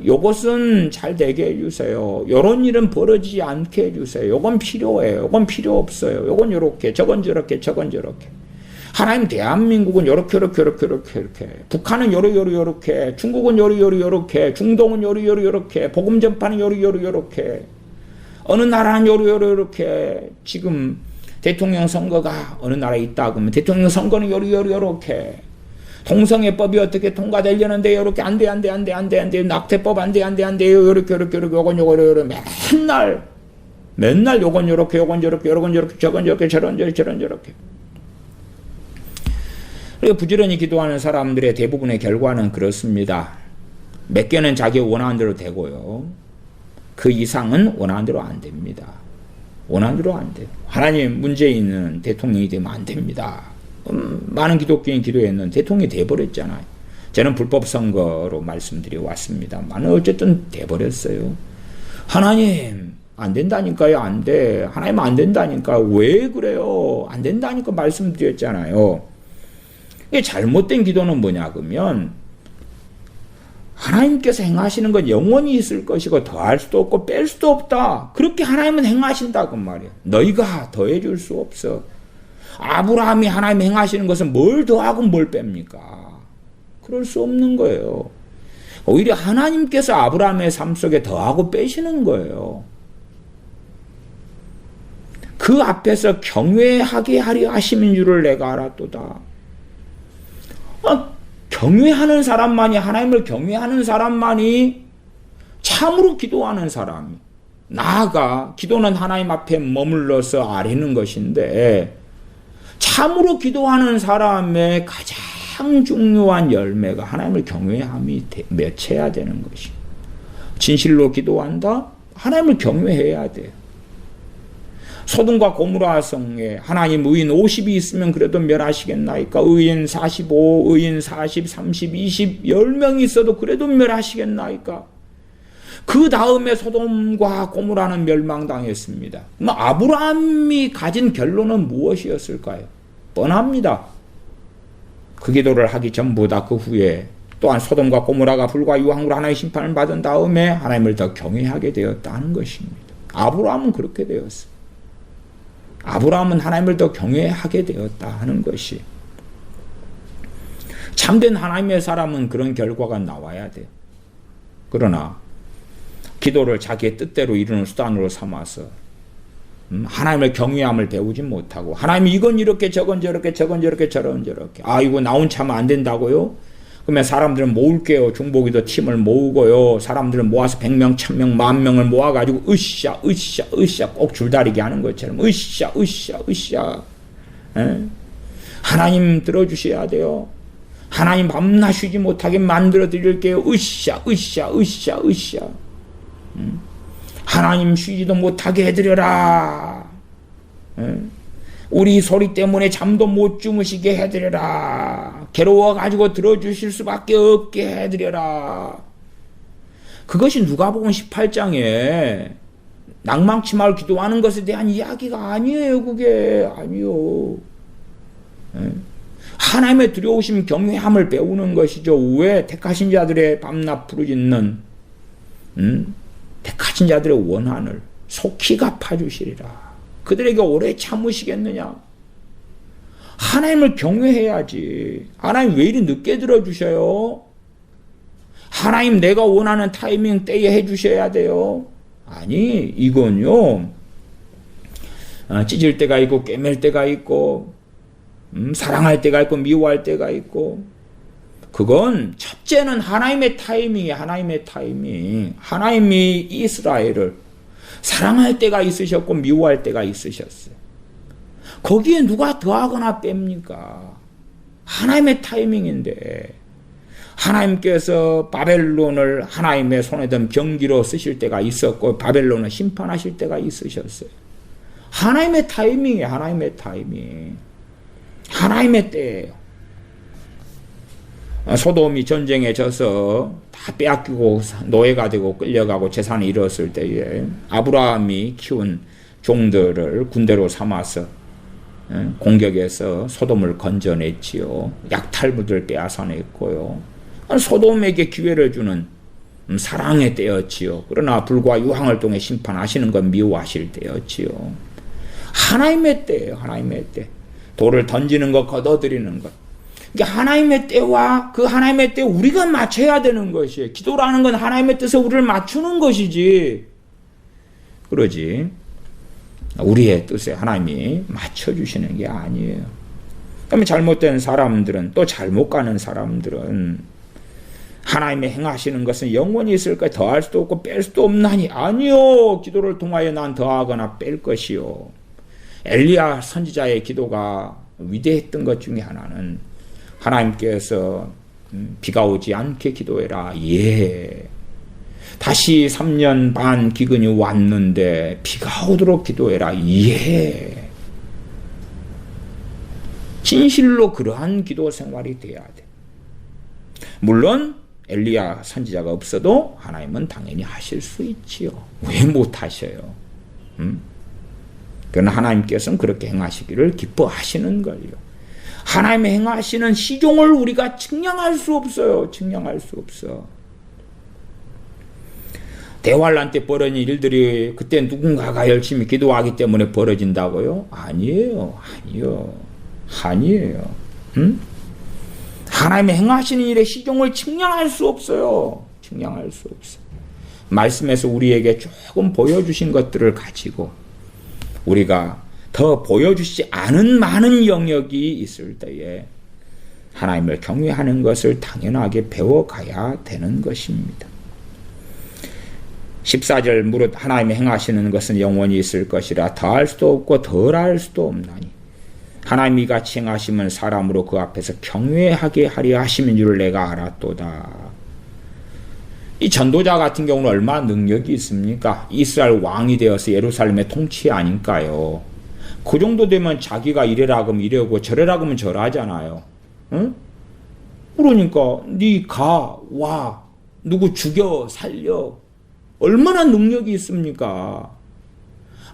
요것은 잘 되게 해주세요. 요런 일은 벌어지지 않게 해주세요. 요건 필요해요. 요건 필요 없어요. 요건 요렇게, 저건 저렇게, 저건 저렇게. 하나님 대한민국은 요렇게. 북한은 요렇게. 중국은 요렇게. 중동은 요렇게. 복음 전파는 요렇게. 어느 나라는 요렇게. 지금 대통령 선거가 어느 나라에 있다 그러면 대통령 선거는 요렇게. 동성애법이 어떻게 통과되려는데 요렇게 안 돼. 낙태법 안 돼. 요렇게. 요건 맨날 요건 요렇게, 저건 저렇게. 그리고 부지런히 기도하는 사람들의 대부분의 결과는 그렇습니다. 몇 개는 자기 원하는 대로 되고요. 그 이상은 원하는 대로 안 됩니다. 원하는 대로 안 돼요. 하나님 문제 있는 대통령이 되면 안 됩니다. 많은 기독교인 기도했는데 대통령이 돼버렸잖아요. 저는 불법 선거로 말씀드려 왔습니다만 어쨌든 돼버렸어요. 하나님 안 된다니까요. 안 돼. 하나님 안 된다니까. 왜 그래요? 안 된다니까 말씀드렸잖아요. 이게 잘못된 기도는 뭐냐 그러면 하나님께서 행하시는 건 영원히 있을 것이고 더할 수도 없고 뺄 수도 없다. 그렇게 하나님은 행하신다고 말이야. 너희가 더해줄 수 없어. 아브라함이 하나님 행하시는 것은 뭘 더하고 뭘 뺍니까? 그럴 수 없는 거예요. 오히려 하나님께서 아브라함의 삶 속에 더하고 빼시는 거예요. 그 앞에서 경외하게 하려 하심인 줄을 내가 알았도다. 경외하는 사람만이, 하나님을 경외하는 사람만이 참으로 기도하는 사람이, 나아가 기도는 하나님 앞에 머물러서 아뢰는 것인데 참으로 기도하는 사람의 가장 중요한 열매가 하나님을 경외함이 맺혀야 되는 것이. 진실로 기도한다? 하나님을 경외해야 돼요. 소돔과 고모라 성에 하나님 의인 50이 있으면 그래도 멸하시겠나이까? 의인 45, 의인 40, 30, 20, 10명이 있어도 그래도 멸하시겠나이까? 그 다음에 소돔과 고모라는 멸망당했습니다. 그럼 아브라함이 가진 결론은 무엇이었을까요? 뻔합니다. 그 기도를 하기 전보다 그 후에 또한 소돔과 고모라가 불과 유황으로 하나님의 심판을 받은 다음에 하나님을 더 경외하게 되었다는 것입니다. 아브라함은 그렇게 되었어요. 아브라함은 하나님을 더 경외하게 되었다 하는 것이. 참된 하나님의 사람은 그런 결과가 나와야 돼요. 그러나 기도를 자기의 뜻대로 이루는 수단으로 삼아서 하나님을 경외함을 배우지 못하고 하나님이 이건 이렇게 저건 저렇게 저건 저렇게 저런 저렇게 이거 나 혼자 하면 안 된다고요? 그러면 사람들은 모을게요. 중보기도 팀을 모으고요. 사람들은 모아서 100명, 1000명, 10,000명을 모아가지고 으쌰 으쌰 으쌰 꼭 줄다리기 하는 것처럼 으쌰 으쌰 으쌰. 하나님 들어주셔야 돼요. 하나님 밤낮 쉬지 못하게 만들어 드릴게요. 으쌰 으쌰 으쌰 으쌰. 하나님 쉬지도 못하게 해드려라. 우리 소리 때문에 잠도 못 주무시게 해드려라. 괴로워가지고 들어주실 수밖에 없게 해드려라. 그것이 누가복음 18장에 낭망치 마을 기도하는 것에 대한 이야기가 아니에요. 그게 아니요. 하나님의 두려우심 경외함을 배우는 것이죠. 왜? 택하신 자들의 밤낮 부르짖는 택하신 자들의 원한을 속히 갚아주시리라. 그들에게 오래 참으시겠느냐? 하나님을 경외해야지. 하나님 왜 이리 늦게 들어주셔요? 하나님 내가 원하는 타이밍 때에 해주셔야 돼요. 아니 이건요 찢을 때가 있고 꿰맬 때가 있고 사랑할 때가 있고 미워할 때가 있고 그건 첫째는 하나님의 타이밍이에요. 하나님의 타이밍. 하나님이 이스라엘을 사랑할 때가 있으셨고 미워할 때가 있으셨어요. 거기에 누가 더하거나 뺍니까? 하나님의 타이밍인데 하나님께서 바벨론을 하나님의 손에 든 병기로 쓰실 때가 있었고 바벨론을 심판하실 때가 있으셨어요. 하나님의 타이밍이에요. 하나님의 타이밍. 하나님의 때예요. 소돔이 전쟁에 져서 다 빼앗기고 노예가 되고 끌려가고 재산을 잃었을 때에 아브라함이 키운 종들을 군대로 삼아서 공격해서 소돔을 건져냈지요. 약탈물들 빼앗아냈고요. 소돔에게 기회를 주는 사랑의 때였지요. 그러나 불과 유황을 통해 심판하시는 건 미워하실 때였지요. 하나님의 때예요. 하나님의 때. 돌을 던지는 것, 걷어들이는 것. 그러니까 하나님의 때와 그 하나님의 때 우리가 맞춰야 되는 것이에요. 기도라는 건 하나님의 뜻에 우리를 맞추는 것이지. 그러지. 우리의 뜻에 하나님이 맞춰주시는 게 아니에요. 그러면 잘못된 사람들은 또 잘못 가는 사람들은 하나님의 행하시는 것은 영원히 있을까 더할 수도 없고 뺄 수도 없나니 아니요. 기도를 통하여 난 더하거나 뺄 것이요. 엘리야 선지자의 기도가 위대했던 것 중에 하나는 하나님께서 비가 오지 않게 기도해라. 예. 다시 3년 반 기근이 왔는데 비가 오도록 기도해라. 예. 진실로 그러한 기도 생활이 돼야 돼. 물론 엘리야 선지자가 없어도 하나님은 당연히 하실 수 있지요. 왜 못 하셔요? 그러나 하나님께서는 그렇게 행하시기를 기뻐하시는 걸요. 하나님의 행하시는 시종을 우리가 측량할 수 없어요. 측량할 수 없어. 대환란 때 벌어진 일들이 그때 누군가가 열심히 기도하기 때문에 벌어진다고요? 아니에요. 아니요. 아니에요. 하나님의 행하시는 일의 시종을 측량할 수 없어요. 측량할 수 없어요. 말씀에서 우리에게 조금 보여주신 것들을 가지고 우리가 더 보여주시지 않은 많은 영역이 있을 때에 하나님을 경외하는 것을 당연하게 배워가야 되는 것입니다. 14절 무릇 하나님이 행하시는 것은 영원히 있을 것이라 더할 수도 없고 덜할 수도 없나니 하나님이 같이 행하시면 사람으로 그 앞에서 경외하게 하려 하심인 줄 내가 알았도다. 이 전도자 같은 경우는 얼마나 능력이 있습니까? 이스라엘 왕이 되어서 예루살렘의 통치 아닐까요? 그 정도 되면 자기가 이래라 그러면 이래고 저래라 그러면 저라잖아요. 응? 그러니까 네 가, 와, 누구 죽여, 살려. 얼마나 능력이 있습니까?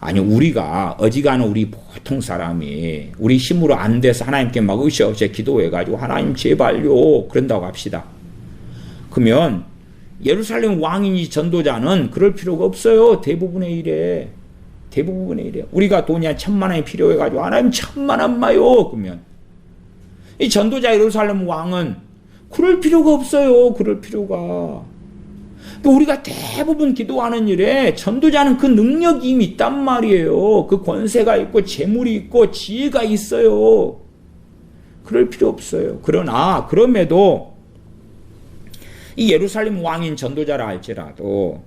아니 우리가 어지간한 우리 보통 사람이 우리 힘으로 안 돼서 하나님께 막 으쌰으쌰 기도해가지고 하나님 제발요 그런다고 합시다. 그러면 예루살렘 왕이니 전도자는 그럴 필요가 없어요. 대부분의 일에. 우리가 돈이 한 1,000만 원이 필요해가지고 하나님 1,000만 원마요. 그러면 이 전도자 예루살렘 왕은 그럴 필요가 없어요. 그럴 필요가. 우리가 대부분 기도하는 일에 전도자는 그 능력이 이미 있단 말이에요. 그 권세가 있고 재물이 있고 지혜가 있어요. 그럴 필요 없어요. 그러나 그럼에도 이 예루살렘 왕인 전도자라 할지라도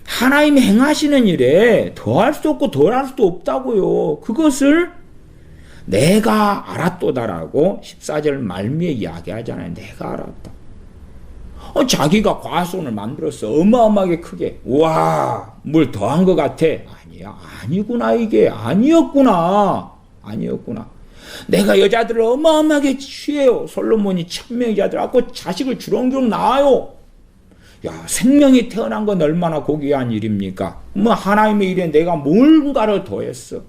하나님이 행하시는 일에 더할 수도 없고 덜할 수도 없다고요. 그것을 내가 알았도다라고 14절 말미에 이야기하잖아요. 내가 알았다. 자기가 과수원을 만들었어. 어마어마하게 크게. 와, 뭘 더한 것 같아. 아니야. 아니구나 이게. 아니었구나. 내가 여자들을 어마어마하게 취해요. 솔로몬이 1,000명 여자들 갖고 자식을 주렁주렁 낳아요. 야, 생명이 태어난 건 얼마나 고귀한 일입니까? 뭐 하나님의 일에 내가 뭔가를 더했어.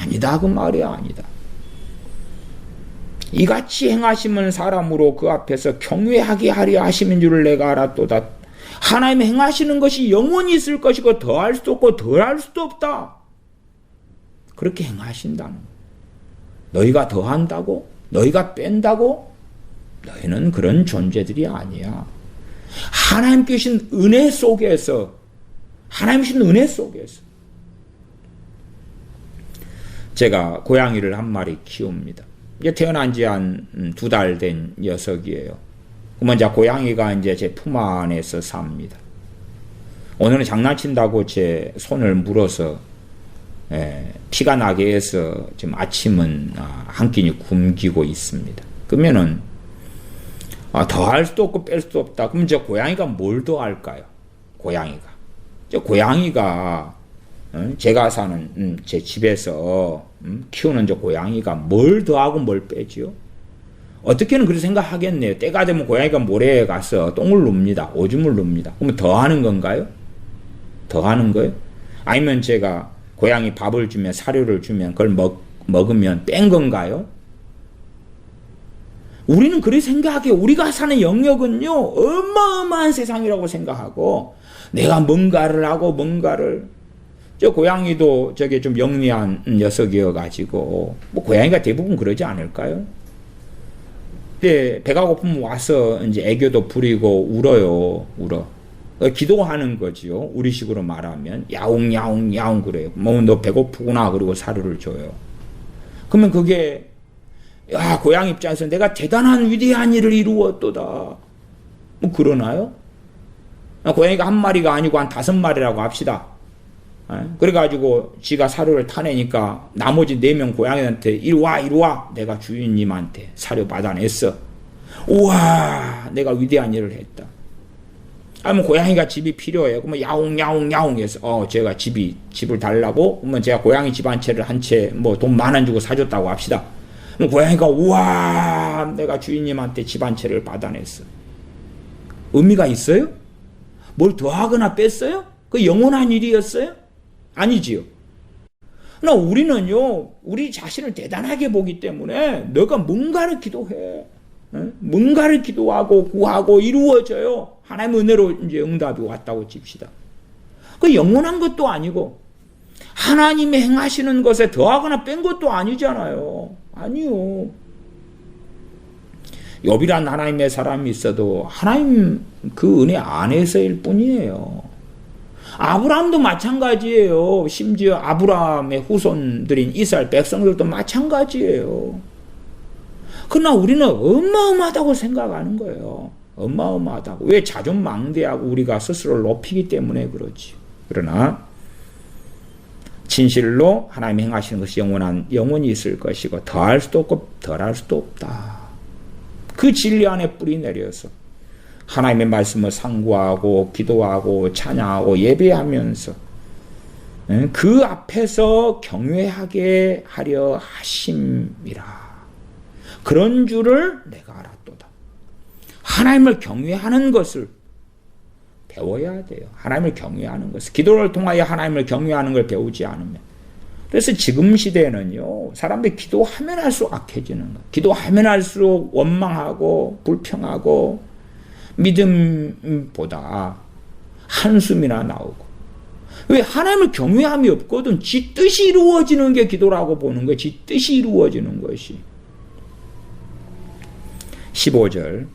아니다 그 말이야. 아니다. 이같이 행하시면 사람으로 그 앞에서 경외하게 하려 하심인 줄을 내가 알았도다. 하나님 행하시는 것이 영원히 있을 것이고 더할 수도 없고 덜할 수도 없다. 그렇게 행하신다는 거야. 너희가 더한다고? 너희가 뺀다고? 너희는 그런 존재들이 아니야. 하나님께 주신 은혜 속에서 제가 고양이를 한 마리 키웁니다. 이제 태어난 지 한 2달 된 녀석이에요. 그러면 이제 고양이가 이제 제 품 안에서 삽니다. 오늘은 장난친다고 제 손을 물어서 피가 나게 해서 지금 아침은 한 끼니 굶기고 있습니다. 그러면은 더 할 수도 없고 뺄 수도 없다. 그럼 저 고양이가 뭘 더 할까요? 고양이가 제가 사는 제 집에서 키우는 저 고양이가 뭘 더하고 뭘 빼지요? 어떻게는 그렇게 생각하겠네요. 때가 되면 고양이가 모래에 가서 똥을 눕니다. 오줌을 눕니다. 그러면 더 하는 건가요? 더 하는 거예요? 아니면 제가 고양이 밥을 주면 사료를 주면 그걸 먹으면 뺀 건가요? 우리는 그렇게 생각해. 우리가 사는 영역은요 어마어마한 세상이라고 생각하고 내가 뭔가를 하고 저 고양이도 저게 좀 영리한 녀석이어가지고 뭐 고양이가 대부분 그러지 않을까요? 배가 고프면 와서 이제 애교도 부리고 울어. 기도하는 거지요. 우리식으로 말하면 야옹 그래요. 뭐 너 배고프구나 그리고 사료를 줘요. 그러면 그게 고양이 입장에서 내가 대단한 위대한 일을 이루었도다. 뭐 그러나요? 고양이가 한 마리가 아니고 한 5마리라고 합시다. 그래가지고 지가 사료를 타내니까 나머지 4명 고양이한테 이리 와 내가 주인님한테 사료 받아냈어. 우와 내가 위대한 일을 했다. 아니면 고양이가 집이 필요해요. 그러면 야옹 해서 제가 집을 달라고 그러면 제가 고양이 집 한 채를 한 채 뭐 돈 10,000원 주고 사줬다고 합시다. 그럼 고양이가 우와 내가 주인님한테 집 한 채를 받아냈어. 의미가 있어요? 뭘 더하거나 뺐어요? 그 영원한 일이었어요? 아니지요. 그러나 우리는요, 우리 자신을 대단하게 보기 때문에 너가 뭔가를 기도해. 뭔가를 기도하고 구하고 이루어져요. 하나님의 은혜로 이제 응답이 왔다고 칩시다. 그 영원한 것도 아니고 하나님이 행하시는 것에 더하거나 뺀 것도 아니잖아요. 아니요. 욥이란 하나님의 사람이 있어도 하나님 그 은혜 안에서일 뿐이에요. 아브라함도 마찬가지예요. 심지어 아브라함의 후손들인 이스라엘 백성들도 마찬가지예요. 그러나 우리는 어마어마하다고 생각하는 거예요. 어마어마하다고. 왜 자존망대하고 우리가 스스로를 높이기 때문에 그렇지. 그러나 진실로 하나님이 행하시는 것이 영원히 있을 것이고 더할 수도 없고 덜할 수도 없다. 그 진리 안에 뿌리 내려서 하나님의 말씀을 상고하고 기도하고 찬양하고 예배하면서 그 앞에서 경외하게 하려 하심이라. 그런 줄을 내가 알았도다. 하나님을 경외하는 것을 배워야 돼요. 하나님을 경외하는 것을. 기도를 통하여 하나님을 경외하는 걸 배우지 않으면. 그래서 지금 시대에는요, 사람들이 기도하면 할수록 악해지는 거예요. 기도하면 할수록 원망하고 불평하고 믿음보다 한숨이나 나오고. 왜? 하나님을 경외함이 없거든. 지 뜻이 이루어지는 게 기도라고 보는 거예요. 지 뜻이 이루어지는 것이. 15절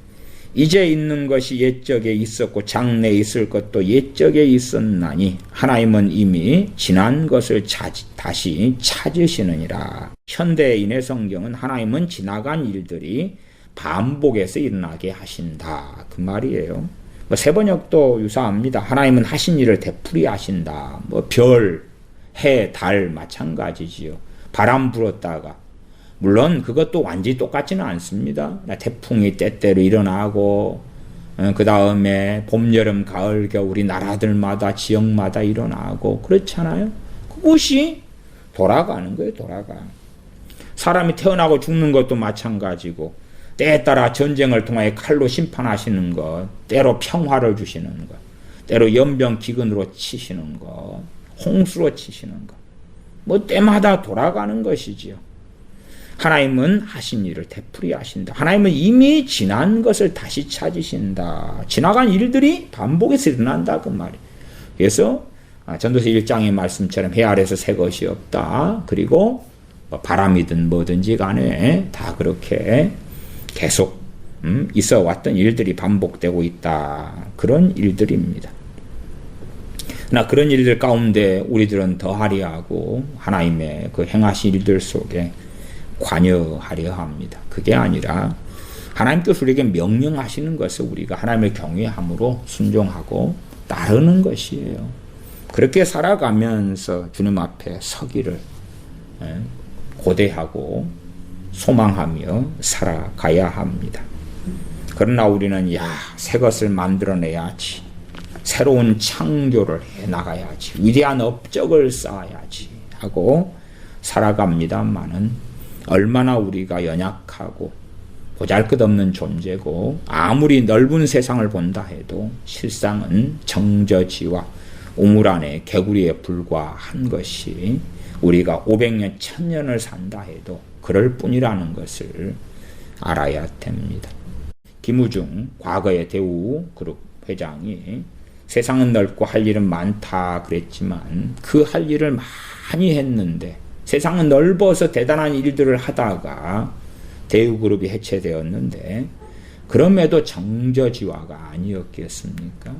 이제 있는 것이 옛적에 있었고 장래에 있을 것도 옛적에 있었나니 하나님은 이미 지난 것을 다시 찾으시느니라. 현대인의 성경은 하나님은 지나간 일들이 반복해서 일어나게 하신다. 그 말이에요. 세번역도 유사합니다. 하나님은 하신 일을 되풀이 하신다. 별, 해, 달 마찬가지지요. 바람 불었다가 물론 그것도 완전히 똑같지는 않습니다. 태풍이 때때로 일어나고 그 다음에 봄, 여름, 가을, 겨울이 나라들마다 지역마다 일어나고 그렇잖아요. 그것이 돌아가는 거예요. 돌아가. 사람이 태어나고 죽는 것도 마찬가지고 때에 따라 전쟁을 통하여 칼로 심판하시는 것, 때로 평화를 주시는 것, 때로 연병기근으로 치시는 것, 홍수로 치시는 것, 때마다 돌아가는 것이지요. 하나님은 하신 일을 되풀이 하신다. 하나님은 이미 지난 것을 다시 찾으신다. 지나간 일들이 반복해서 일어난다. 그 말이에요. 그래서 전도서 1장의 말씀처럼 해 아래서 새 것이 없다. 그리고 바람이든 뭐든지 간에 다 그렇게 계속 있어 왔던 일들이 반복되고 있다. 그런 일들입니다. 그러나 그런 일들 가운데 우리들은 더하려 하고 하나님의 그 행하신 일들 속에 관여하려 합니다. 그게 아니라 하나님께서 우리에게 명령하시는 것을 우리가 하나님을 경외함으로 순종하고 따르는 것이에요. 그렇게 살아가면서 주님 앞에 서기를 고대하고 소망하며 살아가야 합니다. 그러나 우리는 새 것을 만들어내야지, 새로운 창조를 해나가야지, 위대한 업적을 쌓아야지 하고 살아갑니다만은 얼마나 우리가 연약하고 보잘것없는 존재고 아무리 넓은 세상을 본다 해도 실상은 정저지와 우물 안에 개구리에 불과한 것이 우리가 500년, 1000년을 산다 해도 그럴 뿐이라는 것을 알아야 됩니다. 김우중 과거의 대우그룹 회장이 세상은 넓고 할 일은 많다 그랬지만 그 할 일을 많이 했는데 세상은 넓어서 대단한 일들을 하다가 대우그룹이 해체되었는데 그럼에도 정저지화가 아니었겠습니까?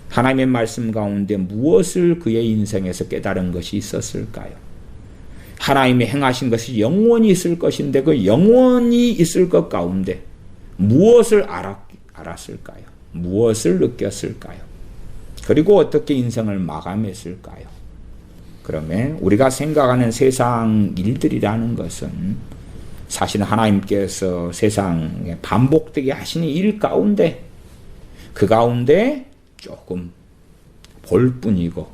하나님의 말씀 가운데 무엇을 그의 인생에서 깨달은 것이 있었을까요? 하나님이 행하신 것이 영원히 있을 것인데 그 영원히 있을 것 가운데 무엇을 알았을까요? 무엇을 느꼈을까요? 그리고 어떻게 인생을 마감했을까요? 그러면 우리가 생각하는 세상 일들이라는 것은 사실 하나님께서 세상에 반복되게 하시는 일 가운데 그 가운데 조금 볼 뿐이고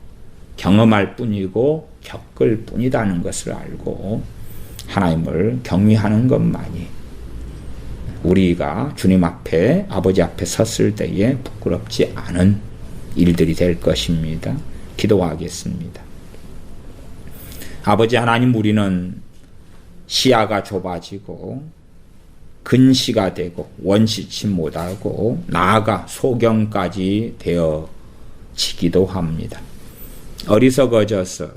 경험할 뿐이고 겪을 뿐이라는 것을 알고 하나님을 경외하는 것만이 우리가 주님 앞에 아버지 앞에 섰을 때에 부끄럽지 않은 일들이 될 것입니다. 기도하겠습니다. 아버지 하나님, 우리는 시야가 좁아지고 근시가 되고 원시치 못하고 나아가 소경까지 되어지기도 합니다. 어리석어져서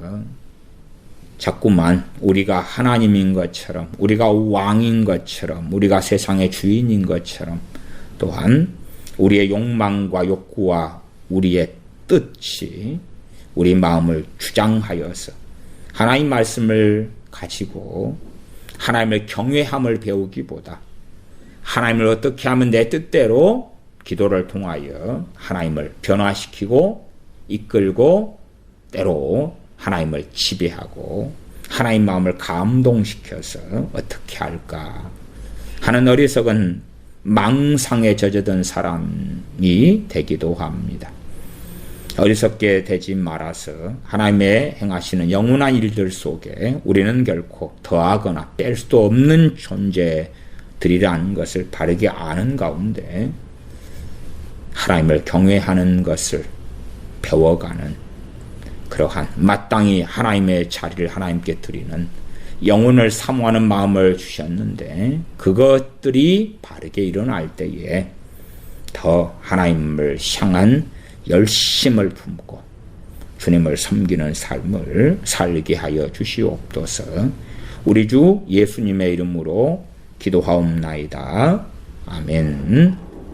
자꾸만 우리가 하나님인 것처럼, 우리가 왕인 것처럼, 우리가 세상의 주인인 것처럼, 또한 우리의 욕망과 욕구와 우리의 뜻이 우리 마음을 주장하여서 하나님 말씀을 가지고 하나님을 경외함을 배우기보다 하나님을 어떻게 하면 내 뜻대로 기도를 통하여 하나님을 변화시키고 이끌고 때로 하나님을 지배하고 하나님 마음을 감동시켜서 어떻게 할까 하는 어리석은 망상에 젖어든 사람이 되기도 합니다. 어리석게 되지 말아서 하나님의 행하시는 영원한 일들 속에 우리는 결코 더하거나 뺄 수도 없는 존재들이라는 것을 바르게 아는 가운데 하나님을 경외하는 것을 배워가는 그러한 마땅히 하나님의 자리를 하나님께 드리는 영혼을 사모하는 마음을 주셨는데 그것들이 바르게 일어날 때에 더 하나님을 향한 열심을 품고 주님을 섬기는 삶을 살게 하여 주시옵소서. 우리 주 예수님의 이름으로 기도하옵나이다. 아멘.